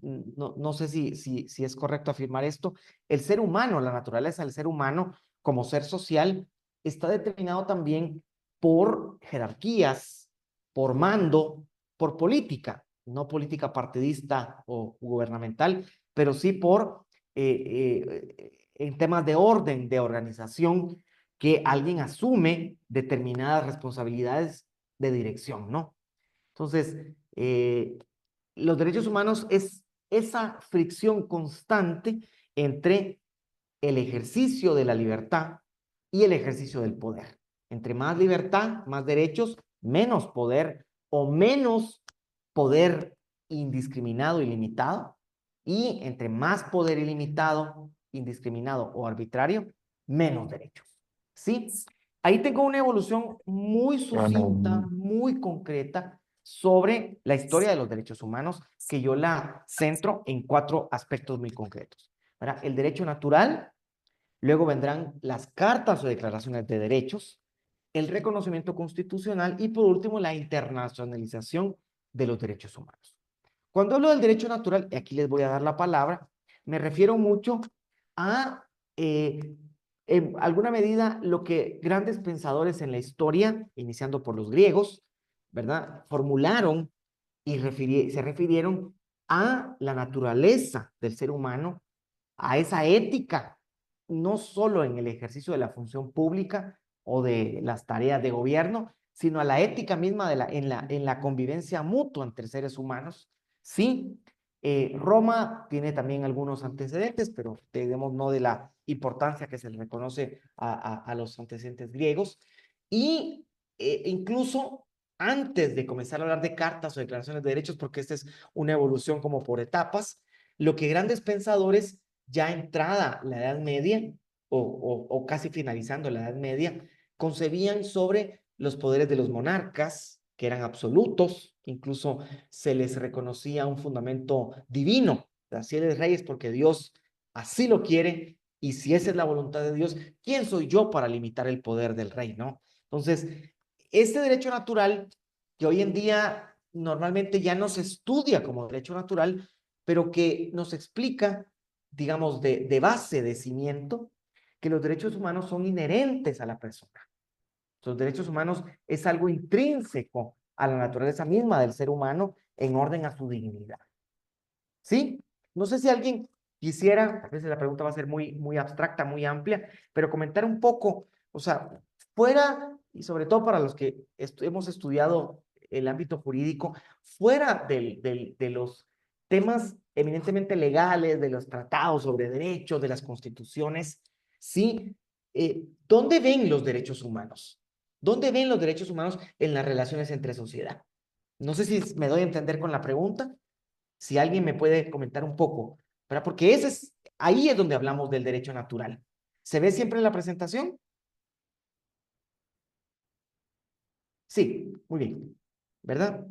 No sé si es correcto afirmar esto. El ser humano, la naturaleza del ser humano como ser social, está determinado también por jerarquías, por mando, por política, no política partidista o gubernamental, pero sí por en temas de orden, de organización, que alguien asume determinadas responsabilidades de dirección, ¿no? Entonces, los derechos humanos es esa fricción constante entre el ejercicio de la libertad y el ejercicio del poder. Entre más libertad, más derechos, menos poder o menos poder indiscriminado y limitado. Y entre más poder ilimitado, indiscriminado o arbitrario, menos derechos. ¿Sí? Ahí tengo una evolución muy sucinta, muy concreta sobre la historia de los derechos humanos, que yo la centro en 4 aspectos muy concretos, ¿verdad? El derecho natural, luego vendrán las cartas o declaraciones de derechos, el reconocimiento constitucional y por último la internacionalización de los derechos humanos. Cuando hablo del derecho natural, y aquí les voy a dar la palabra, me refiero mucho a, en alguna medida, lo que grandes pensadores en la historia, iniciando por los griegos, ¿verdad?, formularon y se refirieron a la naturaleza del ser humano, a esa ética, no solo en el ejercicio de la función pública o de las tareas de gobierno, sino a la ética misma en la convivencia mutua entre seres humanos. Sí, Roma tiene también algunos antecedentes, pero tenemos no de la importancia que se le reconoce a los antecedentes griegos. Y incluso antes de comenzar a hablar de cartas o declaraciones de derechos, porque esta es una evolución como por etapas, lo que grandes pensadores ya entrada la Edad Media o casi finalizando la Edad Media, concebían sobre los poderes de los monarcas, que eran absolutos, incluso se les reconocía un fundamento divino, así eres reyes porque Dios así lo quiere, y si esa es la voluntad de Dios, ¿quién soy yo para limitar el poder del rey, no? Entonces, este derecho natural, que hoy en día normalmente ya no se estudia como derecho natural, pero que nos explica, digamos, de base, de cimiento, que los derechos humanos son inherentes a la persona. Los derechos humanos es algo intrínseco a la naturaleza misma del ser humano en orden a su dignidad. ¿Sí? No sé si alguien quisiera, a veces la pregunta va a ser muy abstracta, muy amplia, pero comentar un poco, o sea, fuera, y sobre todo para los que hemos estudiado el ámbito jurídico, fuera de los temas eminentemente legales, de los tratados sobre derechos, de las constituciones, ¿sí? ¿Dónde ven los derechos humanos? ¿Dónde ven los derechos humanos en las relaciones entre sociedad? No sé si me doy a entender con la pregunta, si alguien me puede comentar un poco, ¿verdad? Porque ahí es donde hablamos del derecho natural. ¿Se ve siempre en la presentación? Sí, muy bien, ¿verdad?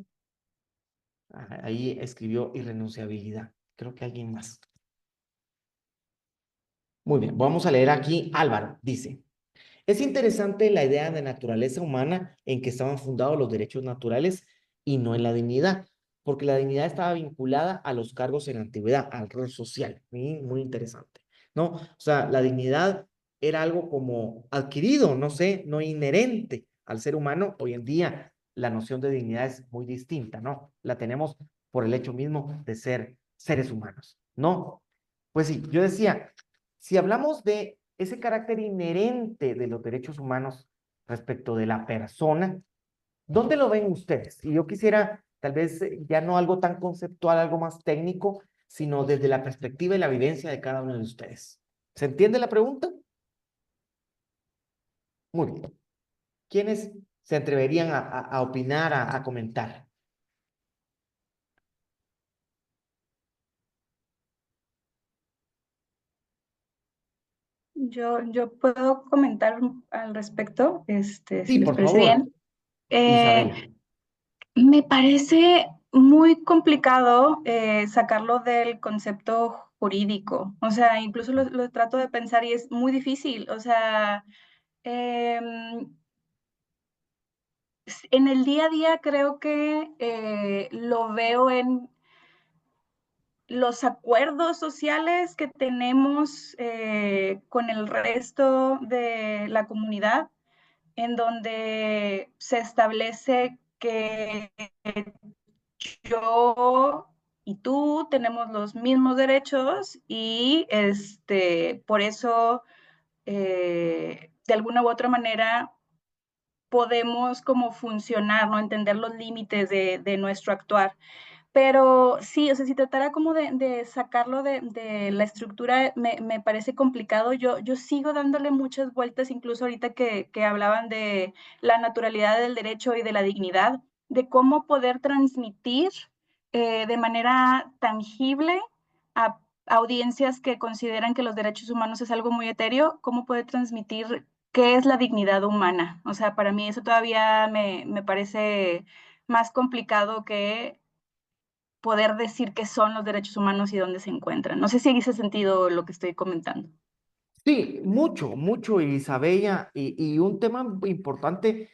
Ahí escribió irrenunciabilidad. Creo que alguien más. Muy bien, vamos a leer aquí. Álvaro dice: es interesante la idea de naturaleza humana en que estaban fundados los derechos naturales y no en la dignidad, porque la dignidad estaba vinculada a los cargos en la antigüedad, al rol social. Muy interesante, ¿no? O sea, la dignidad era algo como adquirido, no sé, no inherente al ser humano. Hoy en día la noción de dignidad es muy distinta, ¿no? La tenemos por el hecho mismo de ser seres humanos, ¿no? Pues sí, yo decía, si hablamos de ese carácter inherente de los derechos humanos respecto de la persona, ¿dónde lo ven ustedes? Y yo quisiera, tal vez, ya no algo tan conceptual, algo más técnico, sino desde la perspectiva y la vivencia de cada uno de ustedes. ¿Se entiende la pregunta? Muy bien. ¿Quiénes se atreverían a opinar, a comentar? Yo puedo comentar al respecto, Sí, si les por parece favor, bien. Isabela. Me parece muy complicado sacarlo del concepto jurídico. O sea, incluso lo trato de pensar y es muy difícil. O sea, en el día a día creo que lo veo en los acuerdos sociales que tenemos con el resto de la comunidad, en donde se establece que yo y tú tenemos los mismos derechos y por eso, de alguna u otra manera, podemos como funcionar, ¿no? Entender los límites de nuestro actuar. Pero sí, o sea, si tratara como de sacarlo de la estructura, me parece complicado. Yo sigo dándole muchas vueltas, incluso ahorita que hablaban de la naturalidad del derecho y de la dignidad, de cómo poder transmitir de manera tangible a audiencias que consideran que los derechos humanos es algo muy etéreo, cómo poder transmitir qué es la dignidad humana. O sea, para mí eso todavía me parece más complicado que poder decir qué son los derechos humanos y dónde se encuentran. No sé si hice sentido lo que estoy comentando. Sí, mucho, Isabella, y un tema importante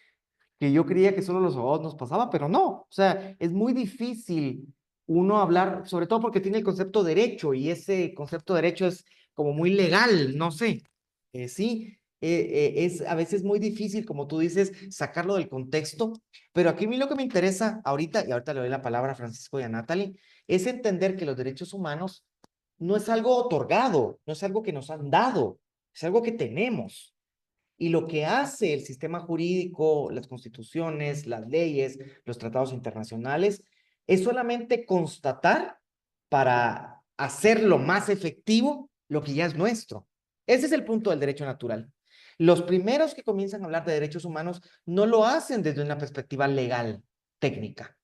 que yo creía que solo los abogados nos pasaba, pero no, o sea, es muy difícil uno hablar, sobre todo porque tiene el concepto derecho, y ese concepto derecho es como muy legal, no sé, sí, es a veces muy difícil, como tú dices, sacarlo del contexto, pero aquí a mí lo que me interesa ahorita, y ahorita le doy la palabra a Francisco y a Natalie, es entender que los derechos humanos no es algo otorgado, no es algo que nos han dado, es algo que tenemos. Y lo que hace el sistema jurídico, las constituciones, las leyes, los tratados internacionales, es solamente constatar para hacerlo más efectivo lo que ya es nuestro. Ese es el punto del derecho natural. Los primeros que comienzan a hablar de derechos humanos no lo hacen desde una perspectiva legal, técnica.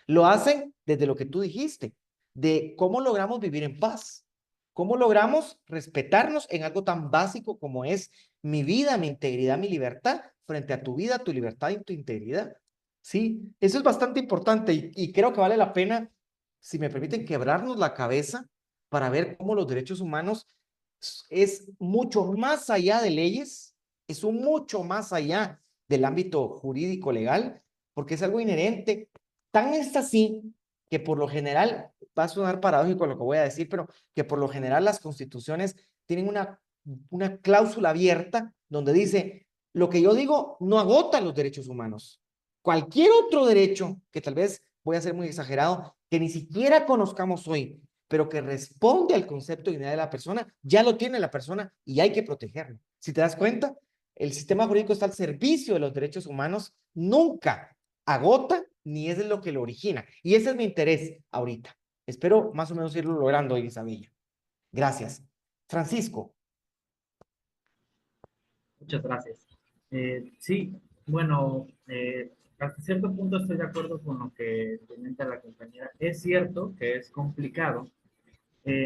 Lo hacen desde lo que tú dijiste, de cómo logramos vivir en paz, cómo logramos respetarnos en algo tan básico como es mi vida, mi integridad, mi libertad, frente a tu vida, tu libertad y tu integridad. Sí, eso es bastante importante y creo que vale la pena, si me permiten, quebrarnos la cabeza para ver cómo los derechos humanos es mucho más allá de leyes, es un mucho más allá del ámbito jurídico legal, porque es algo inherente. Tan es así que por lo general, va a sonar paradójico lo que voy a decir, pero que por lo general las constituciones tienen una cláusula abierta donde dice, lo que yo digo no agota los derechos humanos. Cualquier otro derecho, que tal vez voy a ser muy exagerado, que ni siquiera conozcamos hoy, pero que responde al concepto de dignidad de la persona, ya lo tiene la persona y hay que protegerlo. Si te das cuenta, el sistema jurídico está al servicio de los derechos humanos, nunca agota ni es lo que lo origina. Y ese es mi interés ahorita. Espero más o menos irlo logrando, Isabella. Gracias. Francisco. Muchas gracias. Sí, bueno, hasta cierto punto estoy de acuerdo con lo que comenta la compañera. Es cierto que es complicado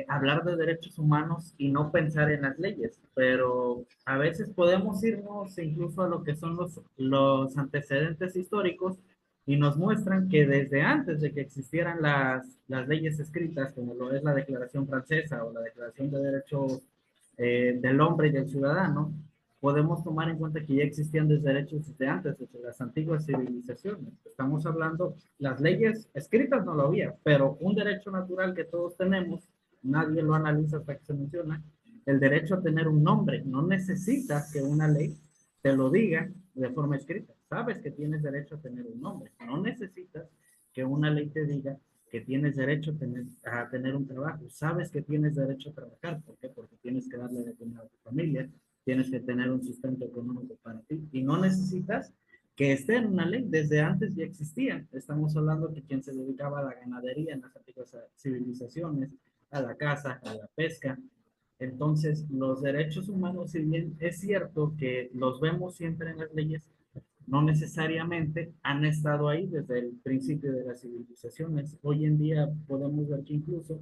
hablar de derechos humanos y no pensar en las leyes, pero a veces podemos irnos incluso a lo que son los antecedentes históricos y nos muestran que desde antes de que existieran las leyes escritas, como lo es la Declaración Francesa o la Declaración de Derechos del Hombre y del Ciudadano, podemos tomar en cuenta que ya existían derechos desde antes, desde las antiguas civilizaciones. Estamos hablando, las leyes escritas no lo había, pero un derecho natural que todos tenemos, nadie lo analiza hasta que se menciona, el derecho a tener un nombre. No necesitas que una ley te lo diga de forma escrita. Sabes que tienes derecho a tener un nombre. No necesitas que una ley te diga que tienes derecho a tener un trabajo. Sabes que tienes derecho a trabajar. ¿Por qué? Porque tienes que darle de comer a tu familia, tienes que tener un sustento económico para ti y no necesitas que esté en una ley. Desde antes ya existía. Estamos hablando de quien se dedicaba a la ganadería en las antiguas civilizaciones, a la caza, a la pesca. Entonces, los derechos humanos, si bien es cierto que los vemos siempre en las leyes, no necesariamente han estado ahí desde el principio de las civilizaciones. Hoy en día podemos ver que incluso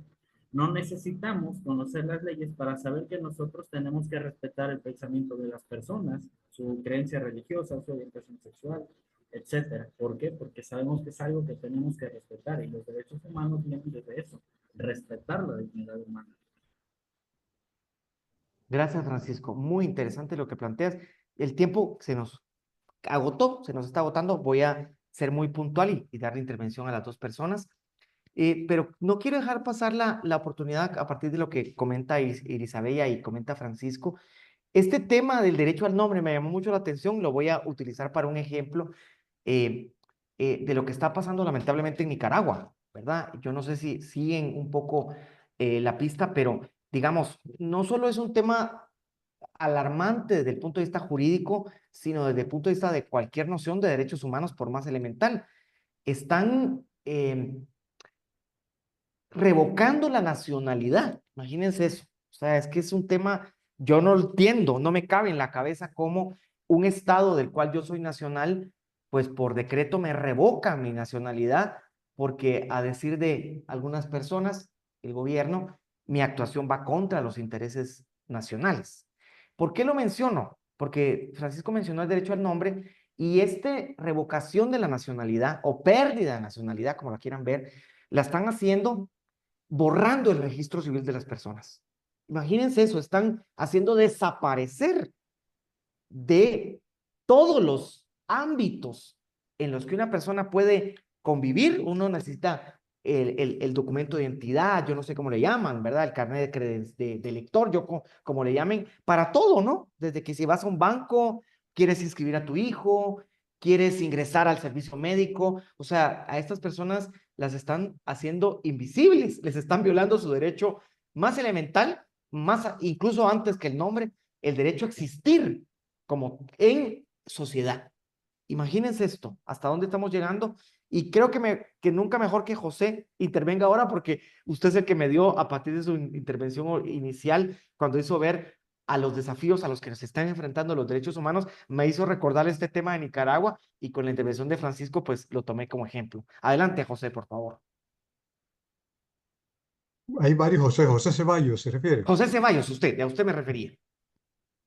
no necesitamos conocer las leyes para saber que nosotros tenemos que respetar el pensamiento de las personas, su creencia religiosa, su orientación sexual, etcétera. ¿Por qué? Porque sabemos que es algo que tenemos que respetar y los derechos humanos vienen desde eso, respetar la dignidad humana. Gracias, Francisco. Muy interesante lo que planteas. El tiempo se nos agotó, se nos está agotando. Voy a ser muy puntual y darle intervención a las dos personas. Pero no quiero dejar pasar la oportunidad a partir de lo que comenta Irisabella y comenta Francisco. Este tema del derecho al nombre me llamó mucho la atención. Lo voy a utilizar para un ejemplo de lo que está pasando lamentablemente en Nicaragua, ¿verdad? Yo no sé si siguen un poco la pista, pero digamos, no solo es un tema alarmante desde el punto de vista jurídico, sino desde el punto de vista de cualquier noción de derechos humanos, por más elemental. Están revocando la nacionalidad. Imagínense eso. O sea, es que es un tema, yo no entiendo, no me cabe en la cabeza cómo un estado del cual yo soy nacional, pues por decreto me revoca mi nacionalidad, porque a decir de algunas personas, el gobierno, mi actuación va contra los intereses nacionales. ¿Por qué lo menciono? Porque Francisco mencionó el derecho al nombre y esta revocación de la nacionalidad o pérdida de nacionalidad, como la quieran ver, la están haciendo borrando el registro civil de las personas. Imagínense eso, están haciendo desaparecer de todos los ámbitos en los que una persona puede convivir. Uno necesita el documento de identidad, yo no sé cómo le llaman, ¿verdad? El carnet de lector, yo como le llamen, para todo, ¿no? Desde que si vas a un banco, quieres inscribir a tu hijo, quieres ingresar al servicio médico, o sea, a estas personas las están haciendo invisibles, les están violando su derecho más elemental, más incluso antes que el nombre, el derecho a existir como en sociedad. Imagínense esto, hasta dónde estamos llegando. Y creo que nunca mejor que José intervenga ahora, porque usted es el que me dio, a partir de su intervención inicial, cuando hizo ver a los desafíos a los que nos están enfrentando los derechos humanos, me hizo recordar este tema de Nicaragua y con la intervención de Francisco, pues lo tomé como ejemplo. Adelante, José, por favor. Hay varios José. José Ceballos, ¿se refiere? José Ceballos, usted, a usted me refería.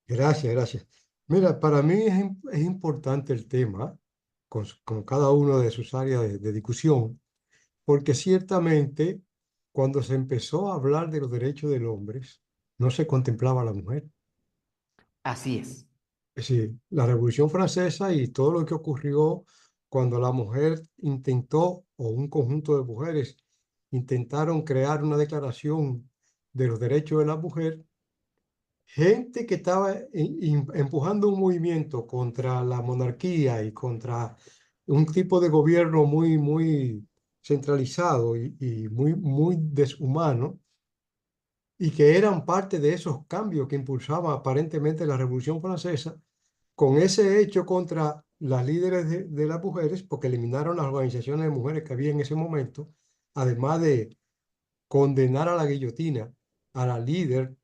Gracias, gracias. Mira, para mí es importante el tema, con cada uno de sus áreas de discusión, porque ciertamente cuando se empezó a hablar de los derechos del hombre, no se contemplaba a la mujer. Así es. Es decir, la Revolución Francesa y todo lo que ocurrió cuando la mujer intentó, o un conjunto de mujeres intentaron crear una declaración de los derechos de la mujer, gente que estaba empujando un movimiento contra la monarquía y contra un tipo de gobierno muy centralizado y muy deshumano, y que eran parte de esos cambios que impulsaba aparentemente la Revolución Francesa, con ese hecho contra las líderes de las mujeres, porque eliminaron las organizaciones de mujeres que había en ese momento, además de condenar a la guillotina a la líder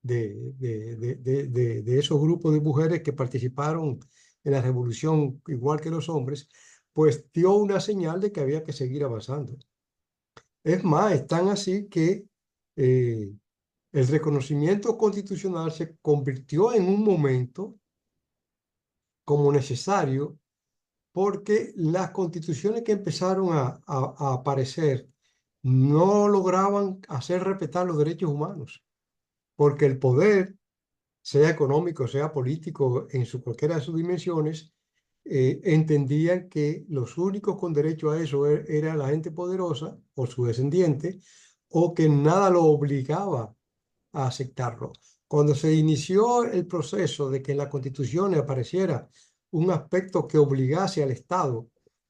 de esos grupos de mujeres que participaron en la revolución igual que los hombres, pues dio una señal de que había que seguir avanzando. Es más, es tan así que el reconocimiento constitucional se convirtió en un momento como necesario porque las constituciones que empezaron a aparecer no lograban hacer respetar los derechos humanos, porque el poder, sea económico, sea político, en su cualquiera de sus dimensiones, entendían que los únicos con derecho a eso era la gente poderosa o su descendiente, o que nada lo obligaba a aceptarlo. Cuando se inició el proceso de que en la Constitución apareciera un aspecto que obligase al Estado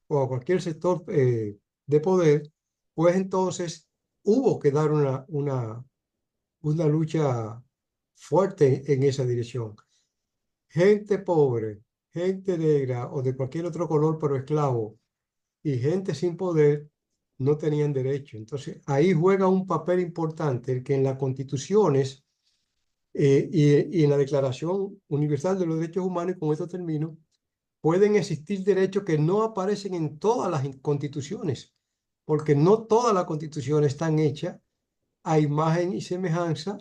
o a cualquier sector de poder, pues entonces hubo que dar una lucha fuerte en esa dirección. Gente pobre, gente negra o de cualquier otro color pero esclavo y gente sin poder no tenían derecho. Entonces ahí juega un papel importante el que en las constituciones y en la Declaración Universal de los Derechos Humanos, y con esto termino, pueden existir derechos que no aparecen en todas las constituciones, porque no todas las constituciones están hechas a imagen y semejanza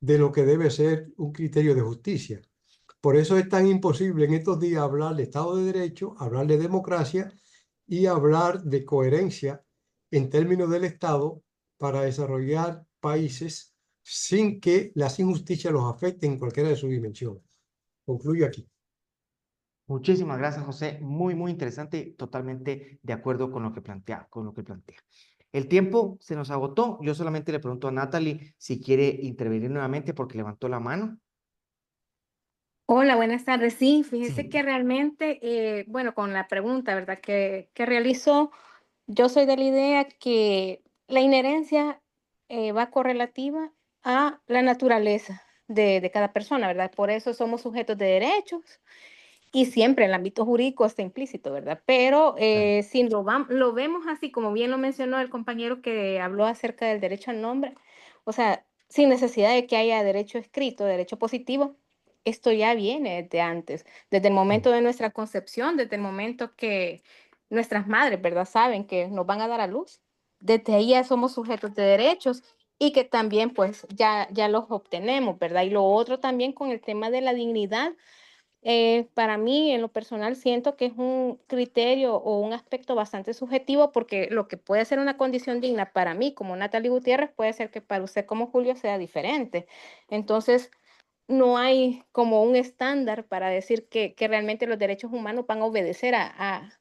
de lo que debe ser un criterio de justicia. Por eso es tan imposible en estos días hablar de Estado de Derecho, hablar de democracia y hablar de coherencia en términos del Estado para desarrollar países sin que las injusticias los afecten en cualquiera de sus dimensiones. Concluyo aquí. Muchísimas gracias, José. Muy, muy interesante. Totalmente de acuerdo con lo que plantea, El tiempo se nos agotó. Yo solamente le pregunto a Natalie si quiere intervenir nuevamente porque levantó la mano. Hola, buenas tardes. Sí, fíjese Sí. que realmente, bueno, con la pregunta, ¿verdad? Que realizó, yo soy de la idea que la inherencia va correlativa a la naturaleza de cada persona, ¿verdad? Por eso somos sujetos de derechos y siempre el ámbito jurídico está implícito, ¿verdad? Pero si lo vemos así, como bien lo mencionó el compañero que habló acerca del derecho al nombre, o sea, sin necesidad de que haya derecho escrito, derecho positivo, esto ya viene desde antes, desde el momento de nuestra concepción, desde el momento que nuestras madres, ¿verdad? Saben que nos van a dar a luz. Desde ahí ya somos sujetos de derechos y que también pues ya los obtenemos, ¿verdad? Y lo otro también con el tema de la dignidad, para mí, en lo personal, siento que es un criterio o un aspecto bastante subjetivo porque lo que puede ser una condición digna para mí como Natalie Gutiérrez puede ser que para usted como Julio sea diferente. Entonces, no hay como un estándar para decir que realmente los derechos humanos van a obedecer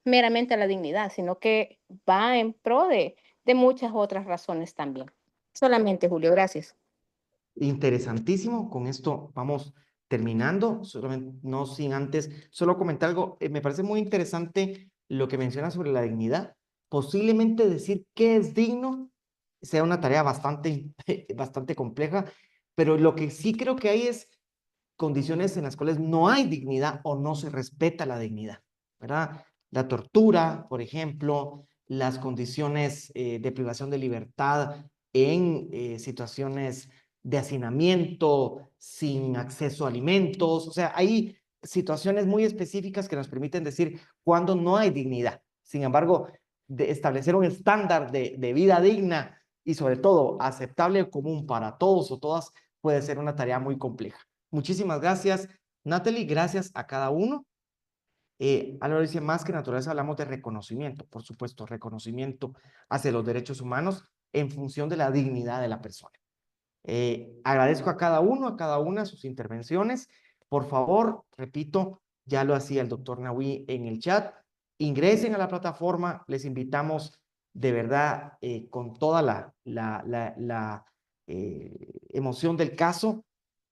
meramente a la dignidad, sino que va en pro de muchas otras razones también. Solamente, Julio, gracias. Interesantísimo. Con esto vamos terminando. Solamente, no sin antes, solo comentar algo. Me parece muy interesante lo que menciona sobre la dignidad. Posiblemente decir qué es digno sea una tarea bastante compleja, pero lo que sí creo que hay es condiciones en las cuales no hay dignidad o no se respeta la dignidad, ¿verdad? La tortura, por ejemplo, las condiciones de privación de libertad en situaciones de hacinamiento, sin acceso a alimentos, o sea, hay situaciones muy específicas que nos permiten decir cuándo no hay dignidad. Sin embargo, de establecer un estándar de vida digna y sobre todo aceptable y común para todos o todas puede ser una tarea muy compleja. Muchísimas gracias, Natalie, gracias a cada uno. Álvaro dice, más que naturaleza hablamos de reconocimiento, por supuesto, reconocimiento hacia los derechos humanos en función de la dignidad de la persona. Agradezco a cada uno, a cada una sus intervenciones. Por favor, repito, ya lo hacía el doctor Nahui en el chat, ingresen a la plataforma, les invitamos de verdad con toda la emoción del caso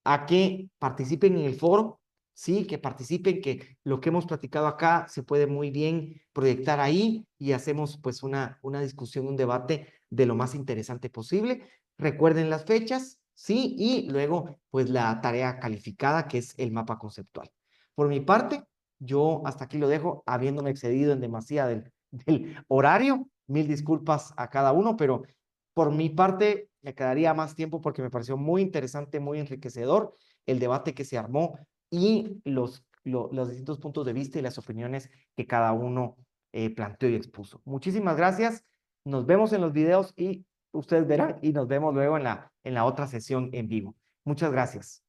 a que participen en el foro, sí, que participen, que lo que hemos platicado acá se puede muy bien proyectar ahí y hacemos pues una discusión, un debate de lo más interesante posible. Recuerden las fechas, ¿sí? Y luego, pues la tarea calificada, que es el mapa conceptual. Por mi parte, yo hasta aquí lo dejo, habiéndome excedido en demasía del horario. Mil disculpas a cada uno, pero por mi parte me quedaría más tiempo porque me pareció muy interesante, muy enriquecedor el debate que se armó y los distintos puntos de vista y las opiniones que cada uno planteó y expuso. Muchísimas gracias. Nos vemos en los videos y ustedes verán y nos vemos luego en la otra sesión en vivo. Muchas gracias.